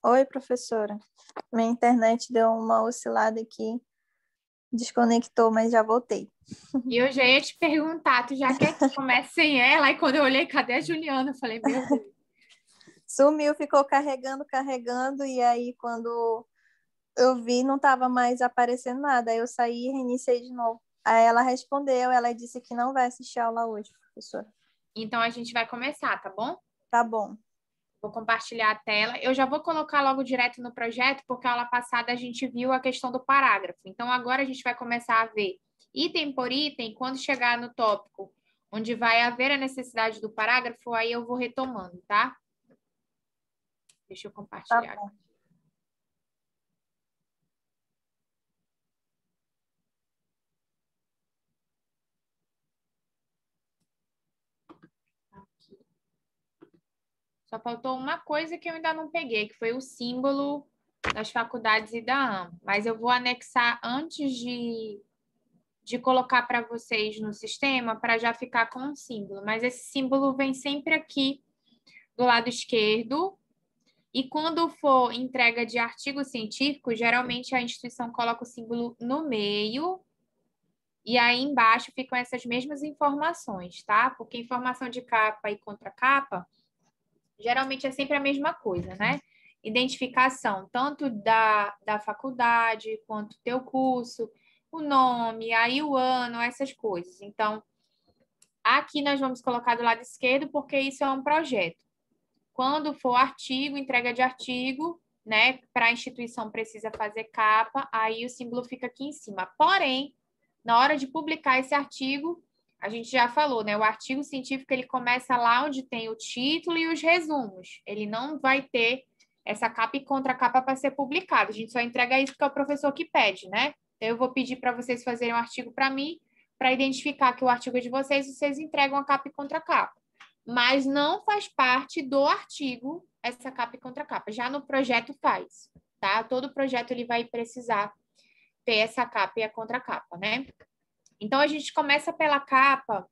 Oi, professora. Minha internet deu uma oscilada aqui, desconectou, mas já voltei. E eu já ia te perguntar, tu já quer que comece sem ela? E quando eu olhei, cadê a Juliana? Eu falei, meu Deus. Sumiu, ficou carregando, carregando, e aí quando eu vi, não estava mais aparecendo nada. Aí eu saí e reiniciei de novo. Aí ela respondeu, ela disse que não vai assistir a aula hoje, professora. Então a gente vai começar, tá bom? Tá bom, Vou compartilhar a tela. Eu já vou colocar logo direto no projeto, porque a aula passada a gente viu a questão do parágrafo. Então agora a gente vai começar a ver item por item, quando chegar no tópico onde vai haver a necessidade do parágrafo, aí eu vou retomando, tá? Deixa eu tá compartilhar. bom. Só faltou uma coisa que eu ainda não peguei, que foi o símbolo das faculdades e da AM. Mas eu vou anexar antes de colocar para vocês no sistema, para já ficar com um símbolo. Mas esse símbolo vem sempre aqui do lado esquerdo. E quando for entrega de artigo científico, geralmente a instituição coloca o símbolo no meio. E aí embaixo ficam essas mesmas informações, tá? Porque informação de capa e contracapa geralmente é sempre a mesma coisa, né? Identificação, tanto da faculdade, quanto teu curso, o nome, aí o ano, essas coisas. Então, aqui nós vamos colocar do lado esquerdo, porque isso é um projeto. Quando for artigo, entrega de artigo, né? Para a instituição precisa fazer capa, aí o símbolo fica aqui em cima. Porém, na hora de publicar esse artigo, a gente já falou, né? O artigo científico ele começa lá onde tem o título e os resumos. Ele não vai ter essa capa e contracapa para ser publicado. A gente só entrega isso porque é o professor que pede, né? Então, eu vou pedir para vocês fazerem um artigo para mim, para identificar que o artigo é de vocês, vocês entregam a capa e contracapa. Mas não faz parte do artigo essa capa e contracapa. Já no projeto faz, tá? Todo projeto ele vai precisar ter essa capa e a contracapa, né? Então, a gente começa pela capa,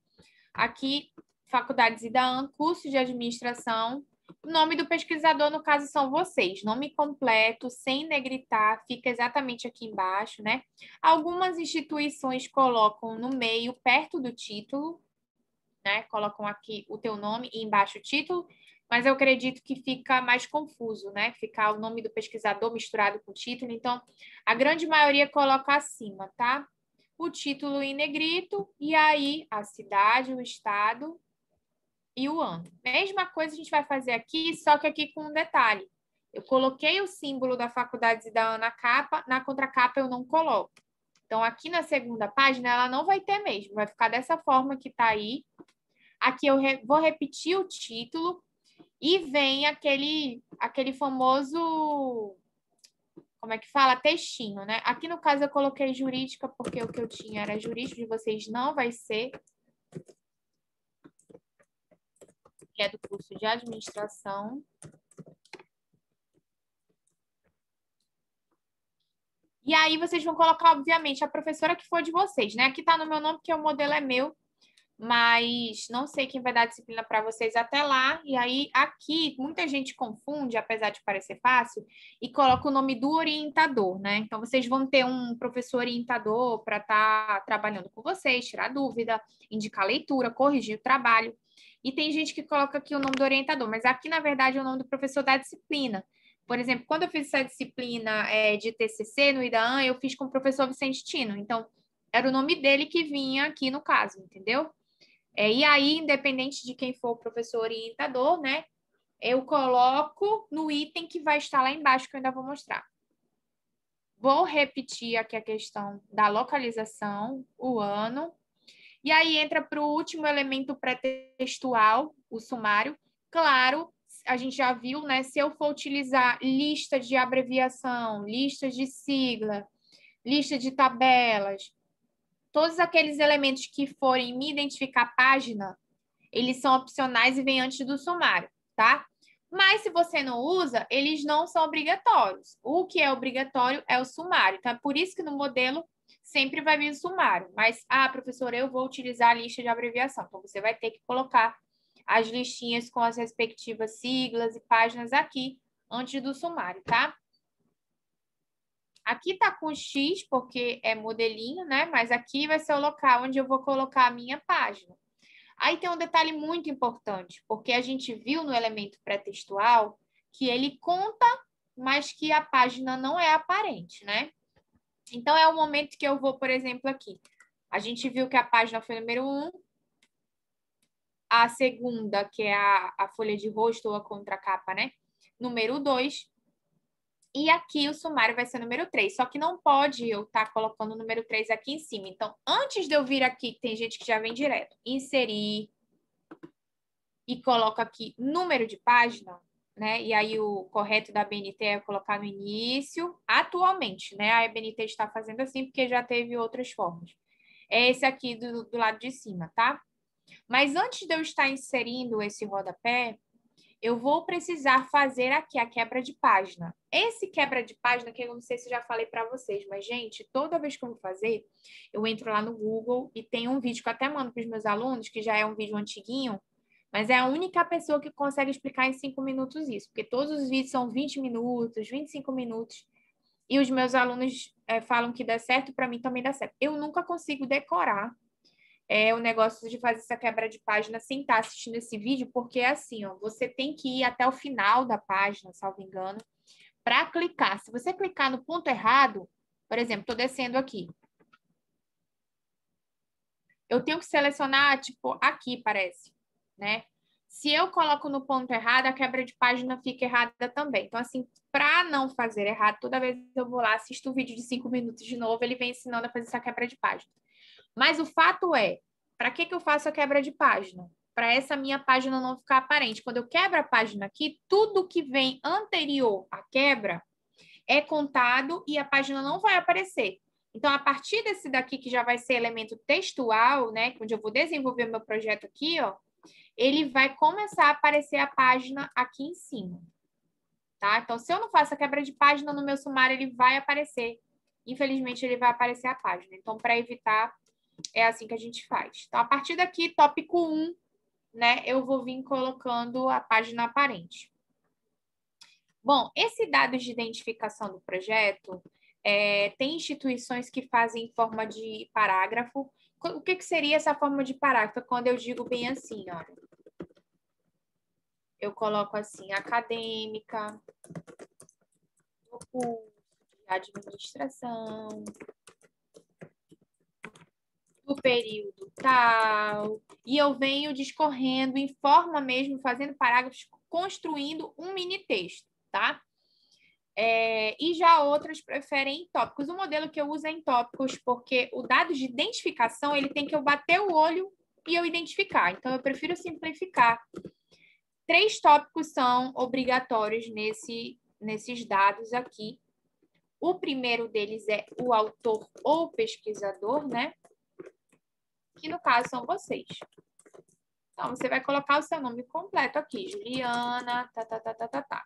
aqui, Faculdades IDAAN, curso de administração. O nome do pesquisador, no caso, são vocês. Nome completo, sem negritar, fica exatamente aqui embaixo, né? Algumas instituições colocam no meio, perto do título, né? Colocam aqui o teu nome e embaixo o título, mas eu acredito que fica mais confuso, né? Ficar o nome do pesquisador misturado com o título. Então, a grande maioria coloca acima, tá? O título em negrito e aí a cidade, o estado e o ano. Mesma coisa a gente vai fazer aqui, só que aqui com um detalhe. Eu coloquei o símbolo da faculdade da Ana na capa, na contracapa eu não coloco. Então, aqui na segunda página, ela não vai ter mesmo, vai ficar dessa forma que tá aí. Aqui eu vou repetir o título e vem aquele famoso, como é que fala? Textinho, né? Aqui no caso eu coloquei jurídica porque o que eu tinha era jurídico, de vocês não vai ser, que é do curso de administração. E aí vocês vão colocar, obviamente, a professora que for de vocês, né? Aqui tá no meu nome porque o modelo é meu, mas não sei quem vai dar disciplina para vocês até lá. E aí, aqui, muita gente confunde, apesar de parecer fácil, e coloca o nome do orientador, né? Então, vocês vão ter um professor orientador para estar trabalhando com vocês, tirar dúvida, indicar leitura, corrigir o trabalho. E tem gente que coloca aqui o nome do orientador, mas aqui, na verdade, é o nome do professor da disciplina. Por exemplo, quando eu fiz essa disciplina de TCC no IDAAN, eu fiz com o professor Vicente Tino. Então, era o nome dele que vinha aqui no caso, entendeu? E aí, independente de quem for o professor orientador, né? Eu coloco no item que vai estar lá embaixo, que eu ainda vou mostrar. Vou repetir aqui a questão da localização, o ano. E aí entra para o último elemento pré-textual, o sumário. Claro, a gente já viu, né? Se eu for utilizar lista de abreviação, listas de sigla, lista de tabelas, todos aqueles elementos que forem me identificar a página, eles são opcionais e vêm antes do sumário, tá? Mas se você não usa, eles não são obrigatórios. O que é obrigatório é o sumário. Então, é por isso que no modelo sempre vai vir o sumário. Mas, professora, eu vou utilizar a lista de abreviação. Então, você vai ter que colocar as listinhas com as respectivas siglas e páginas aqui antes do sumário, tá? Aqui tá com X, porque é modelinho, né? Mas aqui vai ser o local onde eu vou colocar a minha página. Aí tem um detalhe muito importante, porque a gente viu no elemento pré-textual que ele conta, mas que a página não é aparente, né? Então, é o momento que eu vou, por exemplo, aqui. A gente viu que a página foi número 1, a segunda, que é a folha de rosto ou a contracapa, né? Número 2. E aqui o sumário vai ser número 3. Só que não pode eu estar colocando o número 3 aqui em cima. Então, antes de eu vir aqui, que tem gente que já vem direto, inserir e coloca aqui número de página, né? E aí o correto da ABNT é colocar no início, atualmente, né? A ABNT está fazendo assim porque já teve outras formas. É esse aqui do lado de cima, tá? Mas antes de eu estar inserindo esse rodapé, eu vou precisar fazer aqui a quebra de página. Esse quebra de página, que eu não sei se eu já falei para vocês, mas, gente, toda vez que eu vou fazer, eu entro lá no Google e tem um vídeo que eu até mando para os meus alunos, que já é um vídeo antiguinho, mas é a única pessoa que consegue explicar em 5 minutos isso, porque todos os vídeos são 20 minutos, 25 minutos, e os meus alunos falam que dá certo, para mim também dá certo. Eu nunca consigo decorar o negócio de fazer essa quebra de página sem estar assistindo esse vídeo, porque é assim, ó, você tem que ir até o final da página, salvo engano, para clicar. Se você clicar no ponto errado, por exemplo, estou descendo aqui, eu tenho que selecionar, tipo, aqui parece, né? Se eu coloco no ponto errado, a quebra de página fica errada também. Então, assim, para não fazer errado, toda vez que eu vou lá, assisto o vídeo de 5 minutos de novo, ele vem ensinando a fazer essa quebra de página. Mas o fato é, para que eu faço a quebra de página? Para essa minha página não ficar aparente. Quando eu quebro a página aqui, tudo que vem anterior à quebra é contado e a página não vai aparecer. Então, a partir desse daqui, que já vai ser elemento textual, né, onde eu vou desenvolver meu projeto aqui, ó, ele vai começar a aparecer a página aqui em cima, tá? Então, se eu não faço a quebra de página no meu sumário, ele vai aparecer. Infelizmente, ele vai aparecer a página. Então, para evitar, é assim que a gente faz. Então, a partir daqui, tópico 1, né, eu vou vir colocando a página aparente. Bom, esse dado de identificação do projeto, tem instituições que fazem em forma de parágrafo. O que seria essa forma de parágrafo? Quando eu digo bem assim, olha. Eu coloco assim, acadêmica, do curso de administração, do período tal, e eu venho discorrendo em forma mesmo, fazendo parágrafos, construindo um mini texto, tá? E já outras preferem em tópicos. O modelo que eu uso é em tópicos, porque o dado de identificação, ele tem que eu bater o olho e eu identificar. Então, eu prefiro simplificar. 3 tópicos são obrigatórios nesses dados aqui. O primeiro deles é o autor ou pesquisador, né? Que no caso são vocês. Então, você vai colocar o seu nome completo aqui, Juliana, tá.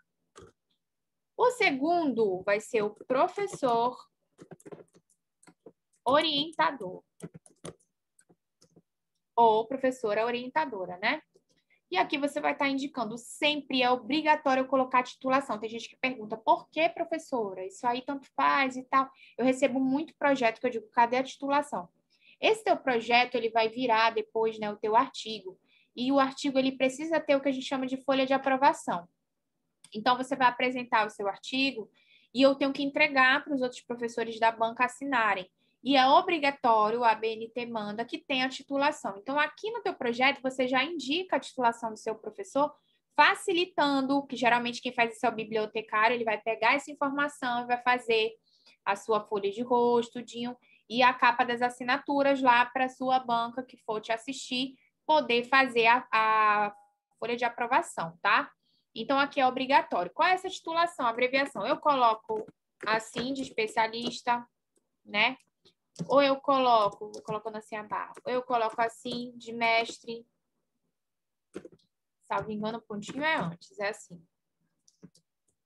O segundo vai ser o professor orientador. Ou professora orientadora, né? E aqui você vai estar indicando, sempre é obrigatório colocar a titulação. Tem gente que pergunta, por que professora? Isso aí tanto faz e tal. Eu recebo muito projeto que eu digo, cadê a titulação? Esse teu projeto, ele vai virar depois, né, o teu artigo. E o artigo, ele precisa ter o que a gente chama de folha de aprovação. Então, você vai apresentar o seu artigo e eu tenho que entregar para os outros professores da banca assinarem. E é obrigatório, a ABNT manda que tenha a titulação. Então, aqui no teu projeto, você já indica a titulação do seu professor, facilitando, que geralmente quem faz isso é o bibliotecário, ele vai pegar essa informação e vai fazer a sua folha de rosto, e a capa das assinaturas lá para a sua banca que for te assistir, poder fazer a folha de aprovação, tá? Então, aqui é obrigatório. Qual é essa titulação, abreviação? Eu coloco assim, de especialista, né? Ou eu coloco, vou colocando assim a barra, ou eu coloco assim, de mestre. Salvo engano, o pontinho é antes, é assim.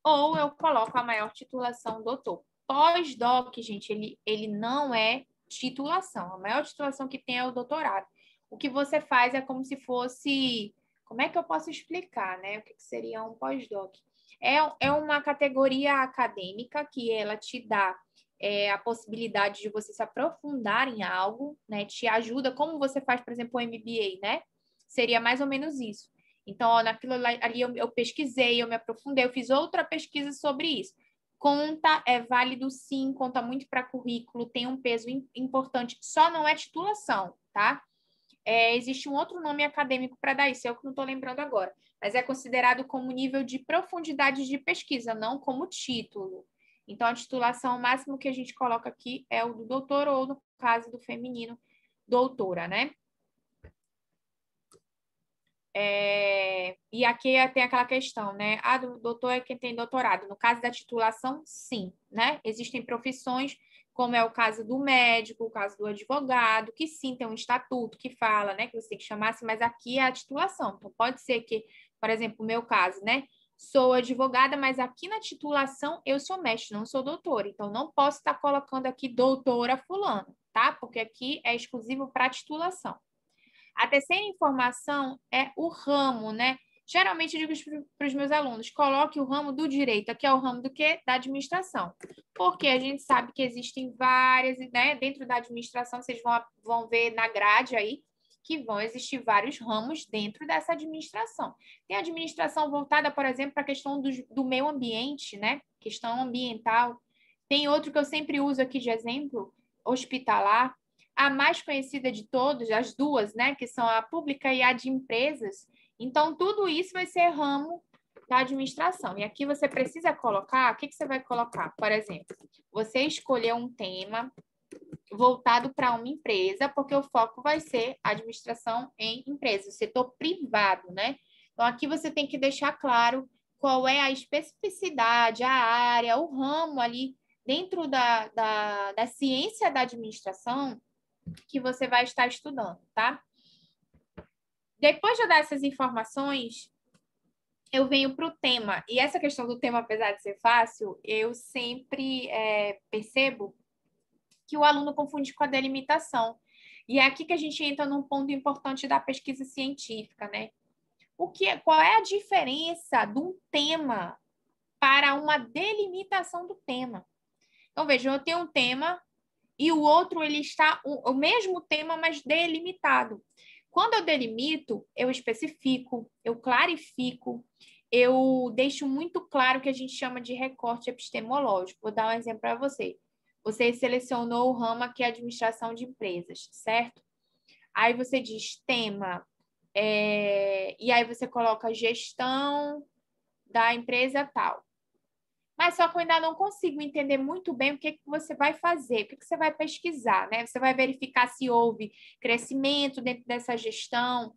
Ou eu coloco a maior titulação, doutor. Pós-doc, gente, ele não é titulação. A maior titulação que tem é o doutorado. O que você faz é como se fosse... Como é que eu posso explicar, né? O que seria um pós-doc? É uma categoria acadêmica que ela te dá a possibilidade de você se aprofundar em algo, né? Te ajuda, como você faz, por exemplo, o MBA, né? Seria mais ou menos isso. Então, ó, naquilo ali eu pesquisei, eu me aprofundei, eu fiz outra pesquisa sobre isso. Conta, é válido sim, conta muito para currículo, tem um peso importante, só não é titulação, tá? Existe um outro nome acadêmico para dar isso, eu que não estou lembrando agora, mas é considerado como nível de profundidade de pesquisa, não como título. Então, a titulação, o máximo que a gente coloca aqui é o do doutor, ou no caso do feminino, doutora, né? E aqui tem aquela questão, né? Ah, do doutor é quem tem doutorado. No caso da titulação, sim, né? Existem profissões, como é o caso do médico, o caso do advogado, que sim tem um estatuto que fala, né? Que você tem que chamar assim, mas aqui é a titulação. Então, pode ser que, por exemplo, o meu caso, né? Sou advogada, mas aqui na titulação eu sou mestre, não sou doutora. Então, não posso estar colocando aqui doutora fulano, tá? Porque aqui é exclusivo para titulação. A terceira informação é o ramo, né? Geralmente eu digo para os meus alunos, coloque o ramo do direito, que é o ramo do quê? Da administração. Porque a gente sabe que existem várias, né? Dentro da administração, vocês vão ver na grade aí, que vão existir vários ramos dentro dessa administração. Tem administração voltada, por exemplo, para a questão do meio ambiente, né? Questão ambiental. Tem outro que eu sempre uso aqui de exemplo, hospitalar. A mais conhecida de todas, as duas, né, que são a pública e a de empresas. Então, tudo isso vai ser ramo da administração. E aqui você precisa colocar, o que você vai colocar? Por exemplo, você escolheu um tema voltado para uma empresa, porque o foco vai ser administração em empresas, setor privado, né? Então, aqui você tem que deixar claro qual é a especificidade, a área, o ramo ali dentro da ciência da administração que você vai estar estudando, tá? Depois de eu dar essas informações, eu venho para o tema. E essa questão do tema, apesar de ser fácil, eu sempre percebo que o aluno confunde com a delimitação. E é aqui que a gente entra num ponto importante da pesquisa científica, né? Qual é a diferença de um tema para uma delimitação do tema? Então, veja, eu tenho um tema e o outro ele está o mesmo tema, mas delimitado. Quando eu delimito, eu especifico, eu clarifico, eu deixo muito claro o que a gente chama de recorte epistemológico. Vou dar um exemplo para você. Você selecionou o ramo que é administração de empresas, certo? Aí você diz tema, e aí você coloca gestão da empresa tal. Mas só que eu ainda não consigo entender muito bem o que você vai fazer, o que você vai pesquisar, né? Você vai verificar se houve crescimento dentro dessa gestão,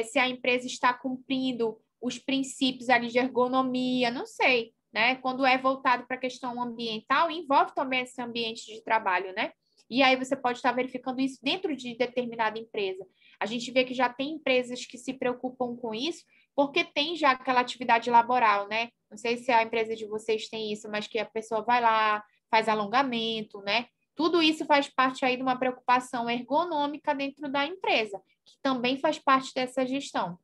se a empresa está cumprindo os princípios ali de ergonomia, não sei, né? Quando é voltado para a questão ambiental, envolve também esse ambiente de trabalho, né? E aí você pode estar verificando isso dentro de determinada empresa. A gente vê que já tem empresas que se preocupam com isso, porque tem já aquela atividade laboral, né? Não sei se a empresa de vocês tem isso, mas que a pessoa vai lá, faz alongamento, né? Tudo isso faz parte aí de uma preocupação ergonômica dentro da empresa, que também faz parte dessa gestão.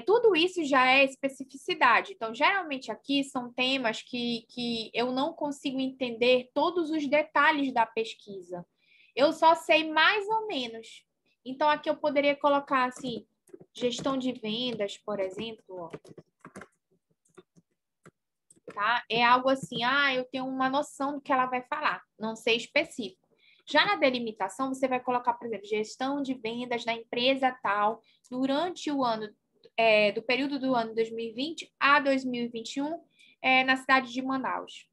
Tudo isso já é especificidade. Então, geralmente aqui são temas que eu não consigo entender todos os detalhes da pesquisa. Eu só sei mais ou menos. Então, aqui eu poderia colocar assim, gestão de vendas, por exemplo, ó. Tá? É algo assim, eu tenho uma noção do que ela vai falar, não sei específico. Já na delimitação, você vai colocar, por exemplo, gestão de vendas na empresa tal, durante o ano, do período do ano 2020 a 2021, na cidade de Manaus.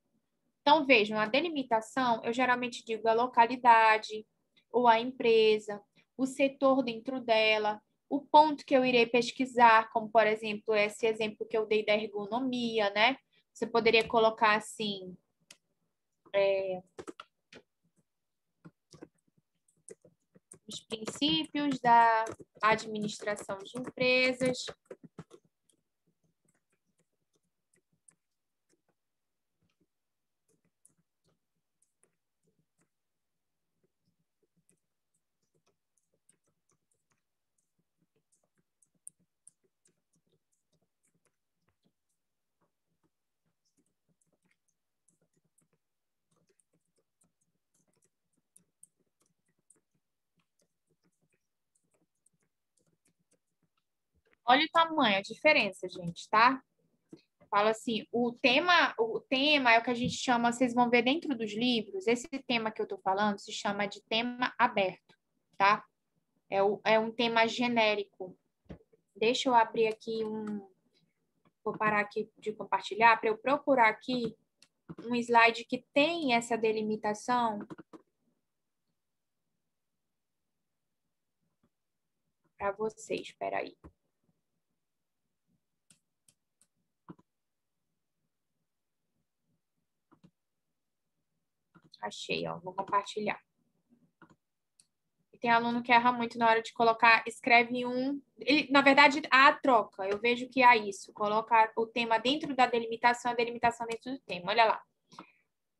Então, vejam, a delimitação, eu geralmente digo a localidade, ou a empresa, o setor dentro dela, o ponto que eu irei pesquisar, como, por exemplo, esse exemplo que eu dei da ergonomia, né? Você poderia colocar assim, os princípios da administração de empresas. Olha o tamanho, a diferença, gente, tá? Fala assim, o tema é o que a gente chama, vocês vão ver dentro dos livros, esse tema que eu tô falando se chama de tema aberto, tá? É um tema genérico. Deixa eu abrir aqui vou parar aqui de compartilhar para eu procurar aqui um slide que tem essa delimitação para vocês. Espera aí. Achei, ó. Vou compartilhar. Tem aluno que erra muito na hora de colocar, escreve na verdade, há a troca. Eu vejo que há isso. Coloca o tema dentro da delimitação, a delimitação dentro do tema. Olha lá.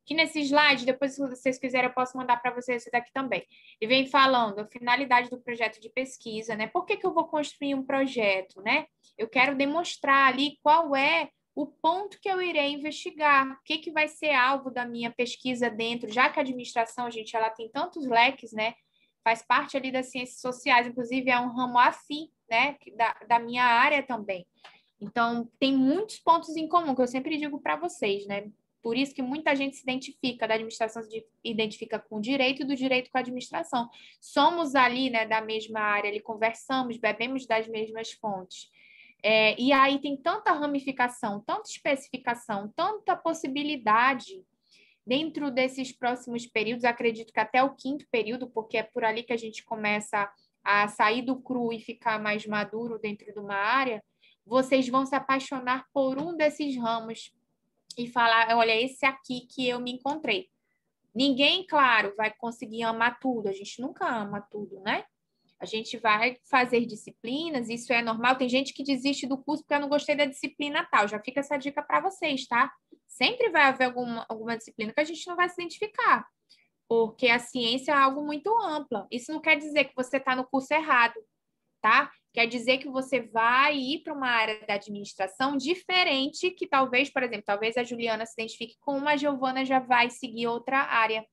Aqui nesse slide, depois, se vocês quiserem, eu posso mandar para vocês esse daqui também. E vem falando a finalidade do projeto de pesquisa, né? Por que eu vou construir um projeto, né? Eu quero demonstrar ali qual é o ponto que eu irei investigar, o que vai ser alvo da minha pesquisa dentro, já que a administração, gente, ela tem tantos leques, né? Faz parte ali das ciências sociais, inclusive é um ramo afim, né? Da minha área também. Então, tem muitos pontos em comum, que eu sempre digo para vocês, né? Por isso que muita gente se identifica, da administração se identifica com o direito e do direito com a administração. Somos ali, né, da mesma área, ali conversamos, bebemos das mesmas fontes. E aí tem tanta ramificação, tanta especificação, tanta possibilidade dentro desses próximos períodos, acredito que até o 5º período, porque é por ali que a gente começa a sair do cru e ficar mais maduro dentro de uma área, vocês vão se apaixonar por um desses ramos e falar, olha, esse aqui que eu me encontrei. Ninguém, claro, vai conseguir amar tudo. A gente nunca ama tudo, né? A gente vai fazer disciplinas, isso é normal. Tem gente que desiste do curso porque eu não gostei da disciplina tal. Já fica essa dica para vocês, tá? Sempre vai haver alguma disciplina que a gente não vai se identificar, porque a ciência é algo muito ampla. Isso não quer dizer que você está no curso errado, tá? Quer dizer que você vai ir para uma área da administração diferente, que talvez, por exemplo, talvez a Juliana se identifique com uma, a Giovana já vai seguir outra área.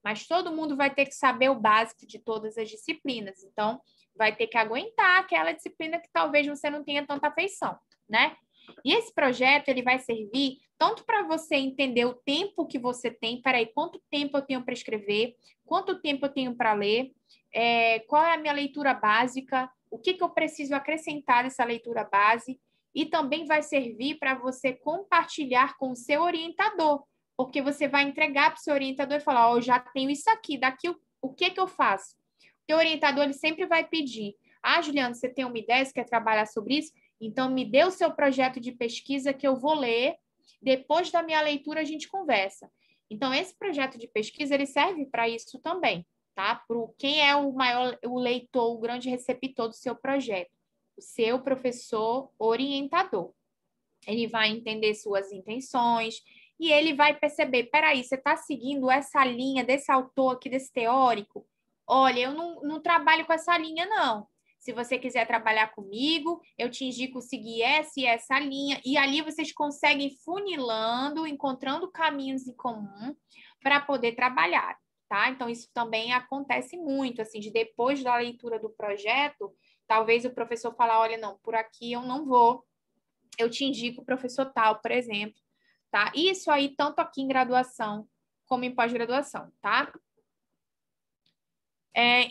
Mas todo mundo vai ter que saber o básico de todas as disciplinas. Então, vai ter que aguentar aquela disciplina que talvez você não tenha tanta afeição, né? E esse projeto, ele vai servir tanto para você entender o tempo que você tem, peraí, quanto tempo eu tenho para escrever, quanto tempo eu tenho para ler, qual é a minha leitura básica, o que eu preciso acrescentar nessa leitura base, e também vai servir para você compartilhar com o seu orientador, porque você vai entregar para o seu orientador e falar, eu já tenho isso aqui, daqui o que eu faço? O teu orientador, ele sempre vai pedir, Juliana, você tem uma ideia, você quer trabalhar sobre isso? Então, me dê o seu projeto de pesquisa que eu vou ler, depois da minha leitura a gente conversa. Então, esse projeto de pesquisa, ele serve para isso também, tá? Para quem é o leitor, o grande receptor do seu projeto? O seu professor orientador. Ele vai entender suas intenções e ele vai perceber, peraí, você está seguindo essa linha desse autor aqui, desse teórico? Olha, eu não trabalho com essa linha, não. Se você quiser trabalhar comigo, eu te indico seguir essa e essa linha. E ali vocês conseguem funilando, encontrando caminhos em comum para poder trabalhar, tá? Então, isso também acontece muito, assim, de depois da leitura do projeto, talvez o professor falar, olha, não, por aqui eu não vou, eu te indico o professor tal, por exemplo, tá? Isso aí, tanto aqui em graduação como em pós-graduação, tá?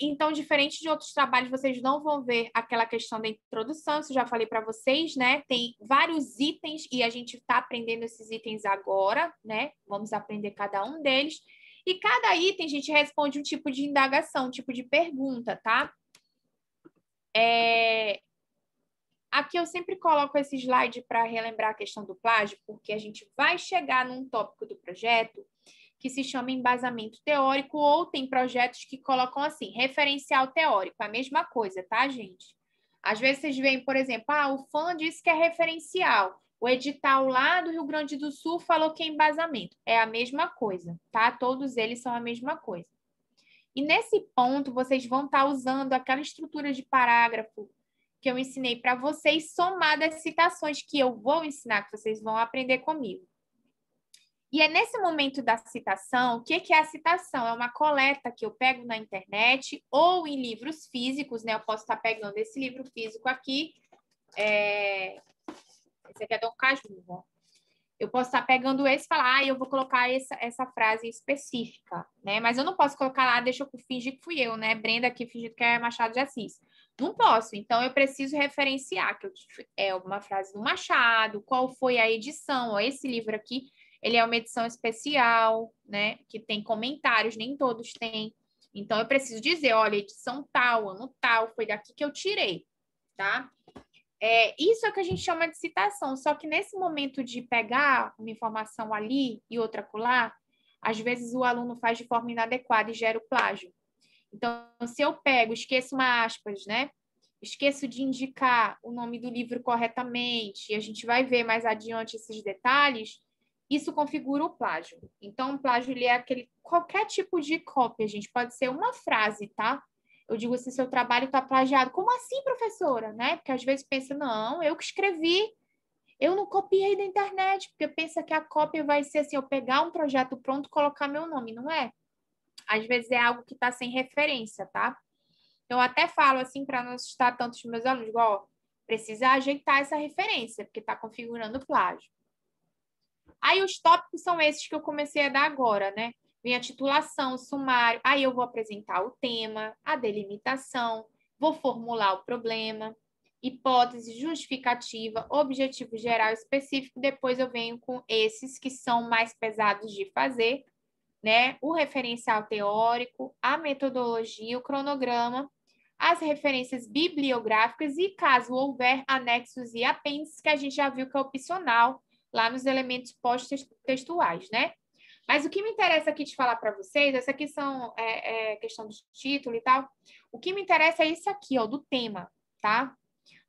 Então, diferente de outros trabalhos, vocês não vão ver aquela questão da introdução, isso eu já falei para vocês, né? Tem vários itens e a gente está aprendendo esses itens agora, né? Vamos aprender cada um deles. E cada item a gente responde um tipo de indagação, um tipo de pergunta, tá? Aqui eu sempre coloco esse slide para relembrar a questão do plágio, porque a gente vai chegar num tópico do projeto que se chama embasamento teórico, ou tem projetos que colocam assim, referencial teórico, a mesma coisa, tá, gente? Às vezes vocês veem, por exemplo, o FAM disse que é referencial, o edital lá do Rio Grande do Sul falou que é embasamento. É a mesma coisa, tá? Todos eles são a mesma coisa. E nesse ponto, vocês vão estar usando aquela estrutura de parágrafo que eu ensinei para vocês, somada às citações que eu vou ensinar, que vocês vão aprender comigo. E é nesse momento da citação, o que é a citação? É uma coleta que eu pego na internet ou em livros físicos, né? Eu posso estar pegando esse livro físico aqui Esse aqui é Dom Casmurro. Eu posso estar pegando esse e falar, eu vou colocar essa frase específica, né? Mas eu não posso colocar lá, deixa eu fingir que fui eu, né? Brenda aqui fingindo que é Machado de Assis. Não posso. Então, eu preciso referenciar que é uma frase do Machado, qual foi a edição. Ó, esse livro aqui, ele é uma edição especial, né? Que tem comentários, nem todos têm. Então, eu preciso dizer, olha, edição tal, ano tal, foi daqui que eu tirei, tá? Isso é o que a gente chama de citação, só que nesse momento de pegar uma informação ali e outra acolá, às vezes o aluno faz de forma inadequada e gera o plágio. Então, se eu pego, esqueço uma aspas, né? Esqueço de indicar o nome do livro corretamente, e a gente vai ver mais adiante esses detalhes, isso configura o plágio. Então, o plágio ele é qualquer tipo de cópia, gente, pode ser uma frase, tá? Eu digo assim, seu trabalho está plagiado. Como assim, professora? Né? Porque às vezes pensa, não, eu que escrevi, eu não copiei da internet, porque pensa que a cópia vai ser assim, eu pegar um projeto pronto e colocar meu nome, não é? Às vezes é algo que está sem referência, tá? Eu até falo assim, para não assustar tanto os meus alunos, igual, precisa ajeitar essa referência, porque está configurando plágio. Aí os tópicos são esses que eu comecei a dar agora, né? Vem a titulação, o sumário, aí eu vou apresentar o tema, a delimitação, vou formular o problema, hipótese, justificativa, objetivo geral específico, depois eu venho com esses que são mais pesados de fazer, né? O referencial teórico, a metodologia, o cronograma, as referências bibliográficas e, caso houver, anexos e apêndices, que a gente já viu que é opcional lá nos elementos pós-textuais, né? Mas o que me interessa aqui de falar para vocês, essa aqui são questão de título e tal, o que me interessa é isso aqui, ó, do tema, tá?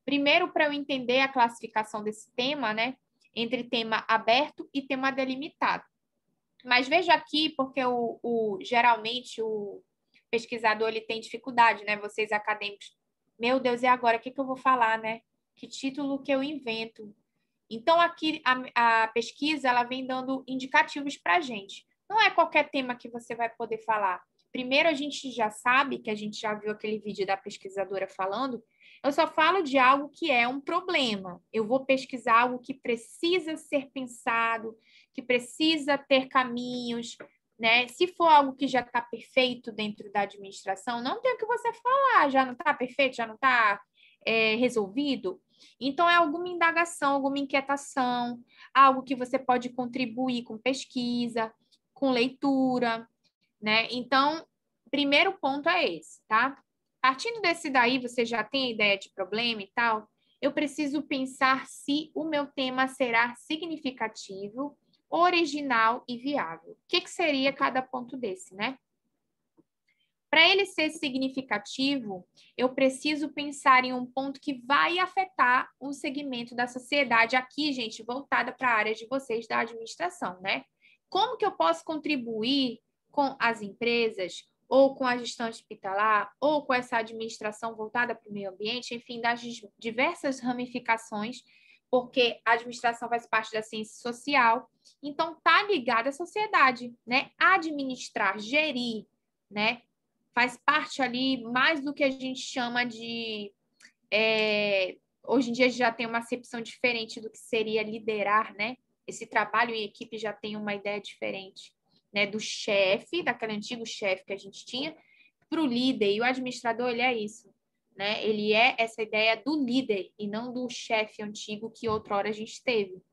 Primeiro, para eu entender a classificação desse tema, né? Entre tema aberto e tema delimitado. Mas veja aqui, porque geralmente o pesquisador ele tem dificuldade, né? Vocês acadêmicos, meu Deus, e agora? O que eu vou falar, né? Que título que eu invento? Então, aqui a pesquisa ela vem dando indicativos para a gente. Não é qualquer tema que você vai poder falar. Primeiro, a gente já sabe, que a gente já viu aquele vídeo da pesquisadora falando, eu só falo de algo que é um problema. Eu vou pesquisar algo que precisa ser pensado, que precisa ter caminhos, né? Se for algo que já está perfeito dentro da administração, não tem o que você falar, já não está perfeito, já não está resolvido. Então, é alguma indagação, alguma inquietação, algo que você pode contribuir com pesquisa, com leitura, né? Então, primeiro ponto é esse, tá? Partindo desse daí, você já tem a ideia de problema e tal, eu preciso pensar se o meu tema será significativo, original e viável. O que seria cada ponto desse, né? Para ele ser significativo, eu preciso pensar em um ponto que vai afetar um segmento da sociedade. Aqui, gente, voltada para a área de vocês da administração, né? Como que eu posso contribuir com as empresas, ou com a gestão hospitalar, ou com essa administração voltada para o meio ambiente, enfim, das diversas ramificações, porque a administração faz parte da ciência social, então está ligada à sociedade, né? Administrar, gerir, né? Faz parte ali mais do que a gente chama de... hoje em dia já tem uma acepção diferente do que seria liderar, né? Esse trabalho em equipe já tem uma ideia diferente, né? Do chefe, daquele antigo chefe que a gente tinha, para o líder. E o administrador, ele é isso, né? Ele é essa ideia do líder e não do chefe antigo que outrora a gente teve.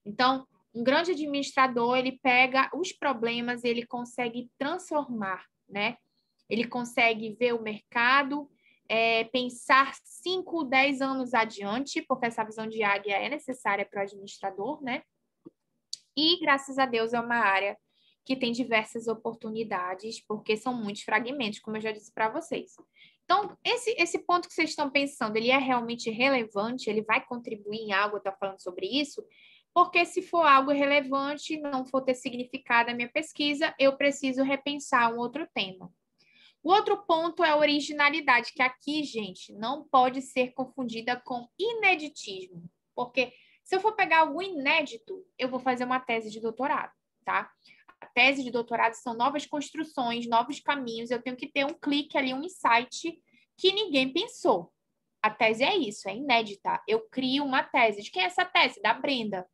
Então, um grande administrador, ele pega os problemas e ele consegue transformar, né? Ele consegue ver o mercado, pensar 5, 10 anos adiante, porque essa visão de águia é necessária para o administrador, né? E, graças a Deus, é uma área que tem diversas oportunidades, porque são muitos fragmentos, como eu já disse para vocês. Então, esse ponto que vocês estão pensando, ele é realmente relevante? Ele vai contribuir em algo? Eu estou falando sobre isso? Porque se for algo relevante, não for ter significado a minha pesquisa, eu preciso repensar um outro tema. O outro ponto é a originalidade, que aqui, gente, não pode ser confundida com ineditismo. Porque se eu for pegar algo inédito, eu vou fazer uma tese de doutorado, tá? A tese de doutorado são novas construções, novos caminhos. Eu tenho que ter um clique ali, um insight que ninguém pensou, A tese é isso, é inédita. Eu crio uma tese. De quem é essa tese? Da Brenda,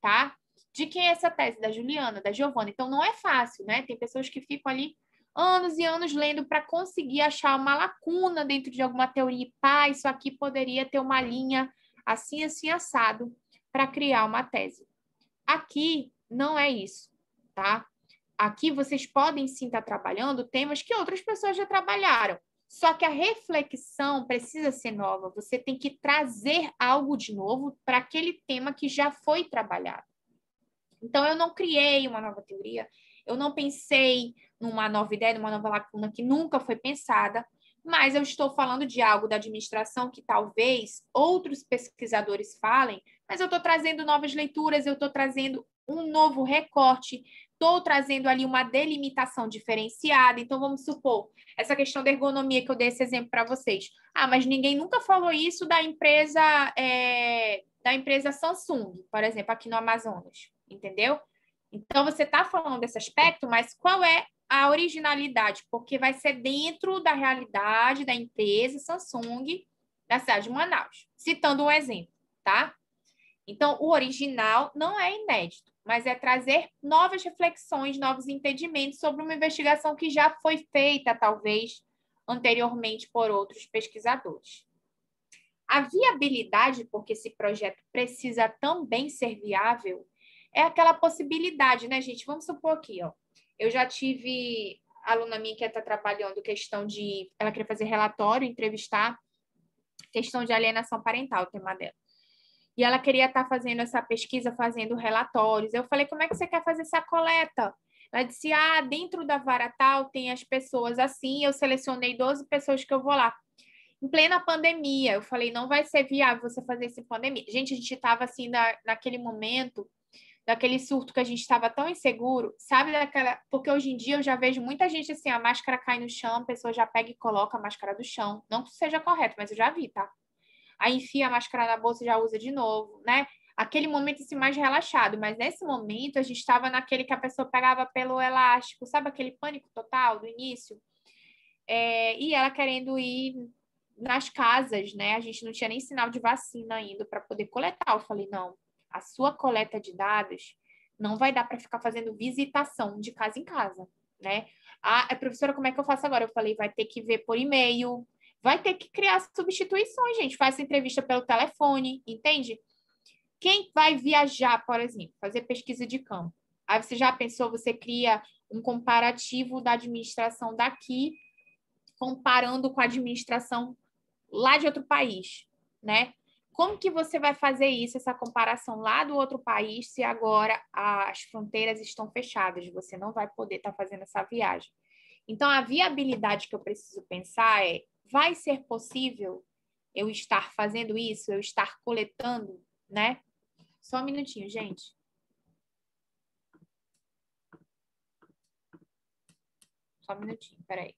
tá? De quem é essa tese? Da Juliana, da Giovana. Então, não é fácil, né? Tem pessoas que ficam ali anos e anos lendo para conseguir achar uma lacuna dentro de alguma teoria. Pá, isso aqui poderia ter uma linha assim, assim, assado para criar uma tese. Aqui não é isso, tá? Aqui vocês podem sim estar trabalhando temas que outras pessoas já trabalharam. Só que a reflexão precisa ser nova. Você tem que trazer algo de novo para aquele tema que já foi trabalhado. Então, eu não criei uma nova teoria, eu não pensei numa nova ideia, numa nova lacuna que nunca foi pensada, mas eu estou falando de algo da administração que talvez outros pesquisadores falem, mas eu estou trazendo novas leituras, eu estou trazendo um novo recorte, estou trazendo ali uma delimitação diferenciada. Então, vamos supor, essa questão da ergonomia que eu dei esse exemplo para vocês. Ah, mas ninguém nunca falou isso da empresa Samsung, por exemplo, aqui no Amazonas, entendeu? Então, você está falando desse aspecto, mas qual é a originalidade? Porque vai ser dentro da realidade da empresa Samsung da cidade de Manaus. Citando um exemplo, tá? Então, o original não é inédito, mas é trazer novas reflexões, novos entendimentos sobre uma investigação que já foi feita, talvez, anteriormente por outros pesquisadores. A viabilidade, porque esse projeto precisa também ser viável, é aquela possibilidade, né, gente? Vamos supor aqui, ó. Eu já tive aluna minha que está trabalhando questão de... Ela queria fazer relatório, entrevistar, questão de alienação parental, o tema dela. E ela queria estar fazendo essa pesquisa, fazendo relatórios. Eu falei, como é que você quer fazer essa coleta? Ela disse, dentro da vara tal tem as pessoas assim, eu selecionei 12 pessoas que eu vou lá. Em plena pandemia, eu falei, não vai ser viável você fazer isso em pandemia. Gente, a gente estava assim, naquele momento, daquele surto que a gente estava tão inseguro, sabe? Porque hoje em dia eu já vejo muita gente assim, a máscara cai no chão, a pessoa já pega e coloca a máscara do chão. Não que seja correto, mas eu já vi, tá? Aí enfia a máscara na bolsa e já usa de novo, né? Aquele momento assim mais relaxado, mas nesse momento a gente estava naquele que a pessoa pegava pelo elástico, sabe aquele pânico total do início? E ela querendo ir nas casas, né? A gente não tinha nem sinal de vacina ainda para poder coletar. Eu falei, não, a sua coleta de dados não vai dar para ficar fazendo visitação de casa em casa, né? Professora, como é que eu faço agora? Eu falei, vai ter que ver por e-mail, vai ter que criar substituições, gente. Faz entrevista pelo telefone, entende? Quem vai viajar, por exemplo, fazer pesquisa de campo? Aí você já pensou, você cria um comparativo da administração daqui, comparando com a administração lá de outro país, né? Como que você vai fazer isso, essa comparação lá do outro país, se agora as fronteiras estão fechadas? Você não vai poder estar fazendo essa viagem. Então, a viabilidade que eu preciso pensar é, vai ser possível eu estar fazendo isso, eu estar coletando, né? Só um minutinho, gente. Só um minutinho, peraí.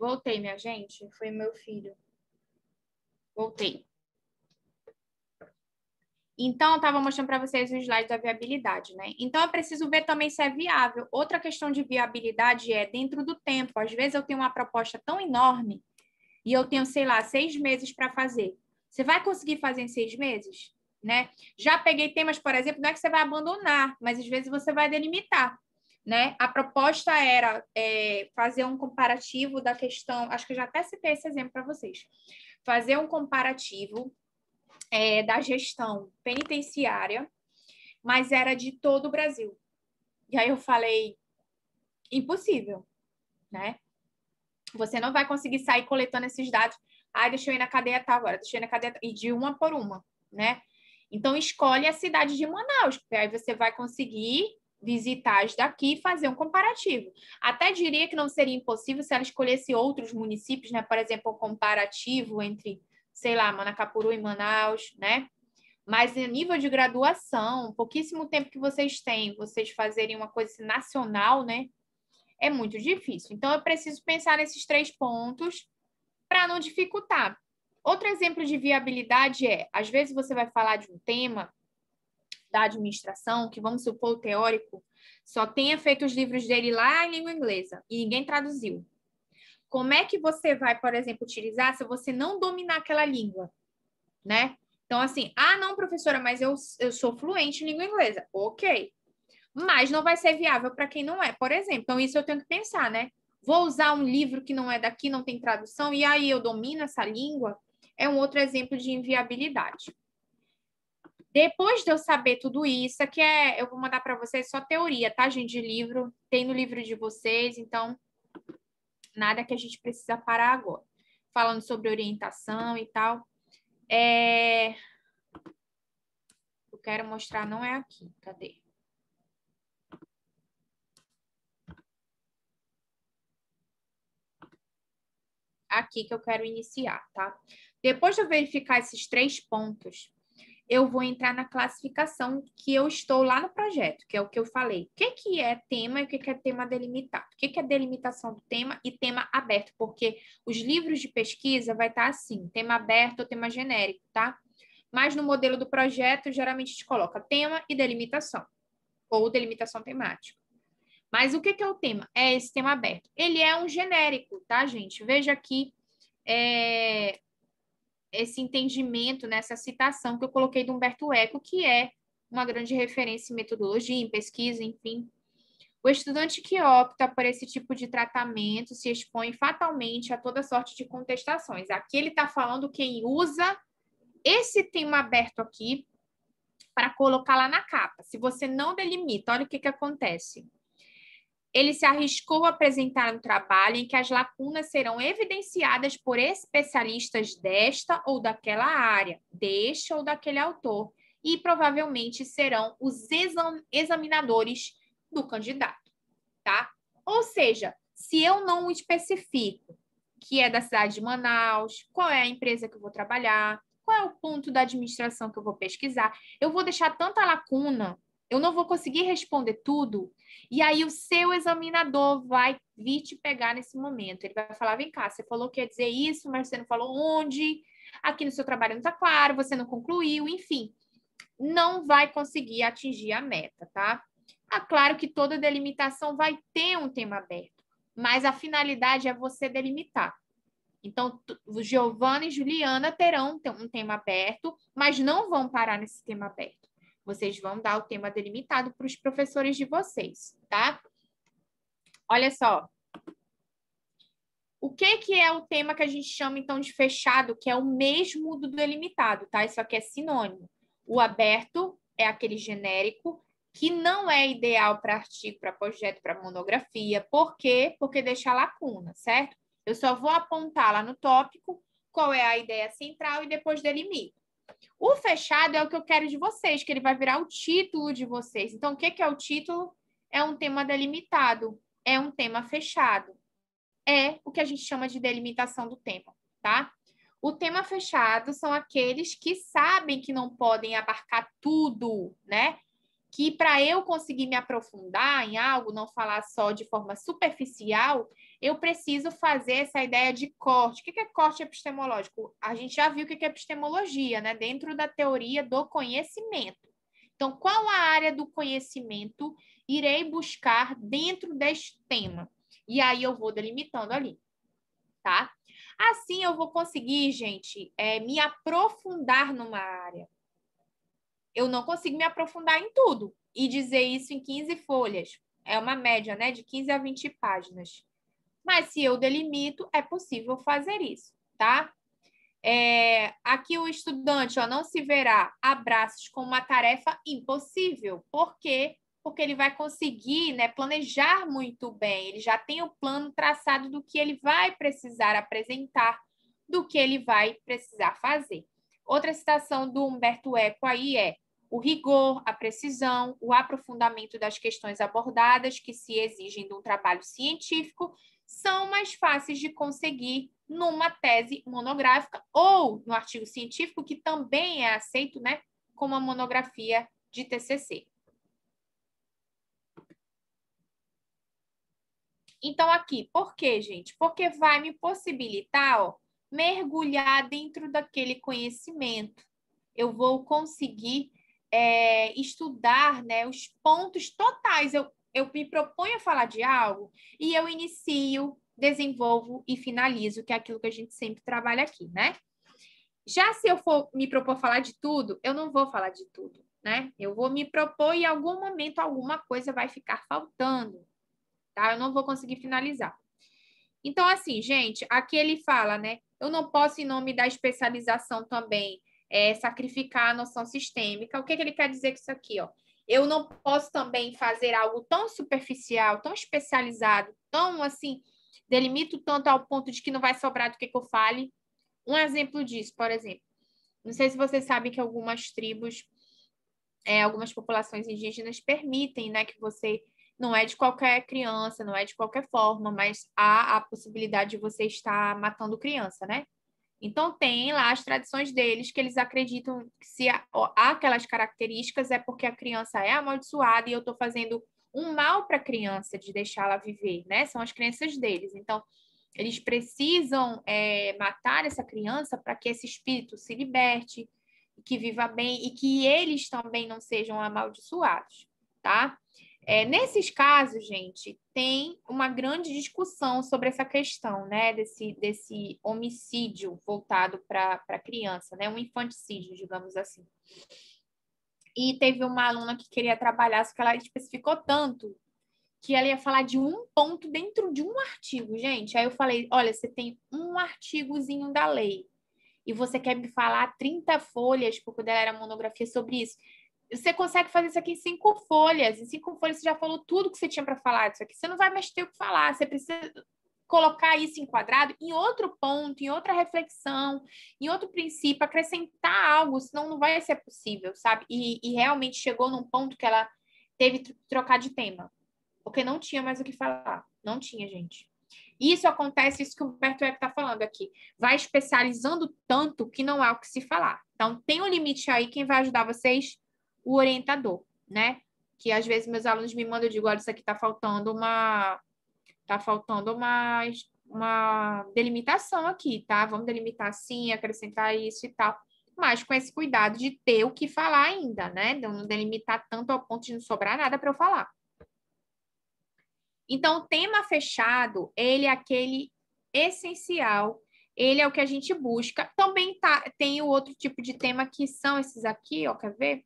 Voltei, minha gente. Foi meu filho. Voltei. Então, eu estava mostrando para vocês o slide da viabilidade, né? Então, eu preciso ver também se é viável. Outra questão de viabilidade é dentro do tempo. Às vezes, eu tenho uma proposta tão enorme e eu tenho, sei lá, 6 meses para fazer. Você vai conseguir fazer em 6 meses? Né? Já peguei temas, por exemplo, não é que você vai abandonar, mas às vezes você vai delimitar. né? A proposta era fazer um comparativo da questão, acho que eu já até citei esse exemplo para vocês, fazer um comparativo da gestão penitenciária, mas era de todo o Brasil. E aí eu falei, impossível, né? Você não vai conseguir sair coletando esses dados. Deixa eu ir na cadeia tal agora, deixa eu ir na cadeia tal, e de uma por uma, né? Então, escolhe a cidade de Manaus, porque aí você vai conseguir visitar as daqui e fazer um comparativo. Até diria que não seria impossível se ela escolhesse outros municípios, né? Por exemplo, um comparativo entre, sei lá, Manacapuru e Manaus, né? Mas em nível de graduação, pouquíssimo tempo que vocês têm, vocês fazerem uma coisa assim, nacional, né? É muito difícil. Então, eu preciso pensar nesses 3 pontos para não dificultar. Outro exemplo de viabilidade às vezes você vai falar de um tema da administração, que vamos supor o teórico, só tenha feito os livros dele lá em língua inglesa e ninguém traduziu. Como é que você vai, por exemplo, utilizar se você não dominar aquela língua, né? Então, assim, não, professora, mas eu sou fluente em língua inglesa. Ok. Mas não vai ser viável para quem não é, por exemplo. Então, isso eu tenho que pensar, né? Vou usar um livro que não é daqui, não tem tradução, e aí eu domino essa língua? É um outro exemplo de inviabilidade. Depois de eu saber tudo isso, aqui eu vou mandar para vocês só teoria, tá, gente, de livro. Tem no livro de vocês, então nada que a gente precisa parar agora. Falando sobre orientação e tal. Eu quero mostrar, não é aqui. Cadê? Aqui que eu quero iniciar, tá? Depois de eu verificar esses 3 pontos, eu vou entrar na classificação que eu estou lá no projeto, que é o que eu falei. O que é tema e o que é tema delimitado? O que é delimitação do tema e tema aberto? Porque os livros de pesquisa vai estar assim, tema aberto ou tema genérico, tá? Mas no modelo do projeto, geralmente a gente coloca tema e delimitação, ou delimitação temática. Mas o que é o tema? É esse tema aberto. Ele é um genérico, tá, gente? Veja aqui esse entendimento, nessa citação que eu coloquei do Humberto Eco, que é uma grande referência em metodologia, em pesquisa, enfim. O estudante que opta por esse tipo de tratamento se expõe fatalmente a toda sorte de contestações. Aqui ele está falando quem usa esse tema aberto aqui para colocar lá na capa. Se você não delimita, olha o que acontece. Ele se arriscou a apresentar um trabalho em que as lacunas serão evidenciadas por especialistas desta ou daquela área, deste ou daquele autor, e provavelmente serão os examinadores do candidato, tá? Ou seja, se eu não especifico que é da cidade de Manaus, qual é a empresa que eu vou trabalhar, qual é o ponto da administração que eu vou pesquisar, eu vou deixar tanta lacuna, eu não vou conseguir responder tudo, e aí o seu examinador vai vir te pegar nesse momento. Ele vai falar, vem cá, você falou que ia dizer isso, mas você não falou onde, aqui no seu trabalho não está claro, você não concluiu, enfim. Não vai conseguir atingir a meta, tá? É claro que toda delimitação vai ter um tema aberto, mas a finalidade é você delimitar. Então, Giovana e Juliana terão um tema aberto, mas não vão parar nesse tema aberto. Vocês vão dar o tema delimitado para os professores de vocês, tá? Olha só. O que é o tema que a gente chama, então, de fechado, que é o mesmo do delimitado, tá? Isso aqui é sinônimo. O aberto é aquele genérico que não é ideal para artigo, para projeto, para monografia. Por quê? Porque deixa lacuna, certo? Eu só vou apontar lá no tópico qual é a ideia central e depois delimito. O fechado é o que eu quero de vocês, que ele vai virar o título de vocês. Então, o que é o título? É um tema delimitado, é um tema fechado. É o que a gente chama de delimitação do tema, tá? O tema fechado são aqueles que sabem que não podem abarcar tudo, né? Que para eu conseguir me aprofundar em algo, não falar só de forma superficial, eu preciso fazer essa ideia de corte. O que é corte epistemológico? A gente já viu o que é epistemologia, né? Dentro da teoria do conhecimento. Então, qual a área do conhecimento irei buscar dentro deste tema? E aí eu vou delimitando ali, tá? Assim eu vou conseguir, gente, me aprofundar numa área. Eu não consigo me aprofundar em tudo e dizer isso em 15 folhas. É uma média, né, de 15 a 20 páginas. Mas se eu delimito, é possível fazer isso, tá? Aqui o estudante, ó, não se verá abraços como uma tarefa impossível. Por quê? Porque ele vai conseguir, né, planejar muito bem. Ele já tem o plano traçado do que ele vai precisar apresentar, do que ele vai precisar fazer. Outra citação do Humberto Eco aí é: o rigor, a precisão, o aprofundamento das questões abordadas que se exigem de um trabalho científico são mais fáceis de conseguir numa tese monográfica ou no artigo científico, que também é aceito, né, como a monografia de TCC. Então, aqui, por quê, gente? Porque vai me possibilitar, ó, mergulhar dentro daquele conhecimento. Eu vou conseguir estudar, né, os pontos totais. Eu me proponho a falar de algo e eu inicio, desenvolvo e finalizo, que é aquilo que a gente sempre trabalha aqui, né? Já se eu for me propor falar de tudo, eu não vou falar de tudo, né? Eu vou me propor e em algum momento alguma coisa vai ficar faltando, tá? Eu não vou conseguir finalizar. Então, assim, gente, aqui ele fala, né? Eu não posso, em nome da especialização também, sacrificar a noção sistêmica. O que ele quer dizer com isso aqui, ó? Eu não posso também fazer algo tão superficial, tão especializado, tão, assim, delimito tanto ao ponto de que não vai sobrar do que eu fale. Um exemplo disso, por exemplo, não sei se vocês sabem que algumas tribos, algumas populações indígenas permitem, né, que você não é de qualquer criança, não é de qualquer forma, mas há a possibilidade de você estar matando criança, né? Então, tem lá as tradições deles, que eles acreditam que se há aquelas características é porque a criança é amaldiçoada e eu estou fazendo um mal para a criança de deixá-la viver, né? São as crenças deles. Então, eles precisam matar essa criança para que esse espírito se liberte, que viva bem e que eles também não sejam amaldiçoados, tá? Nesses casos, gente, tem uma grande discussão sobre essa questão, né, desse homicídio voltado para a criança, né, um infanticídio, digamos assim. E teve uma aluna que queria trabalhar, só que ela especificou tanto que ela ia falar de um ponto dentro de um artigo, gente. Aí eu falei, olha, você tem um artigozinho da lei e você quer me falar 30 folhas, porque dela era monografia sobre isso. Você consegue fazer isso aqui em 5 folhas. Em 5 folhas você já falou tudo que você tinha para falar disso aqui. Você não vai mais ter o que falar. Você precisa colocar isso enquadrado em outro ponto, em outra reflexão, em outro princípio, acrescentar algo, senão não vai ser possível, sabe? E realmente chegou num ponto que ela teve que trocar de tema, porque não tinha mais o que falar. Não tinha, gente. Isso acontece, isso que o Humberto Eco está falando aqui. Vai especializando tanto que não há o que se falar. Então, tem um limite aí. Quem vai ajudar vocês? O orientador, né? Que às vezes meus alunos me mandam, eu digo, olha, isso aqui está faltando uma delimitação aqui, tá? Vamos delimitar assim, acrescentar isso e tal. Mas com esse cuidado de ter o que falar ainda, né? De não delimitar tanto ao ponto de não sobrar nada para eu falar. Então, o tema fechado, ele é aquele essencial, ele é o que a gente busca. Também tem o outro tipo de tema que são esses aqui, ó, quer ver?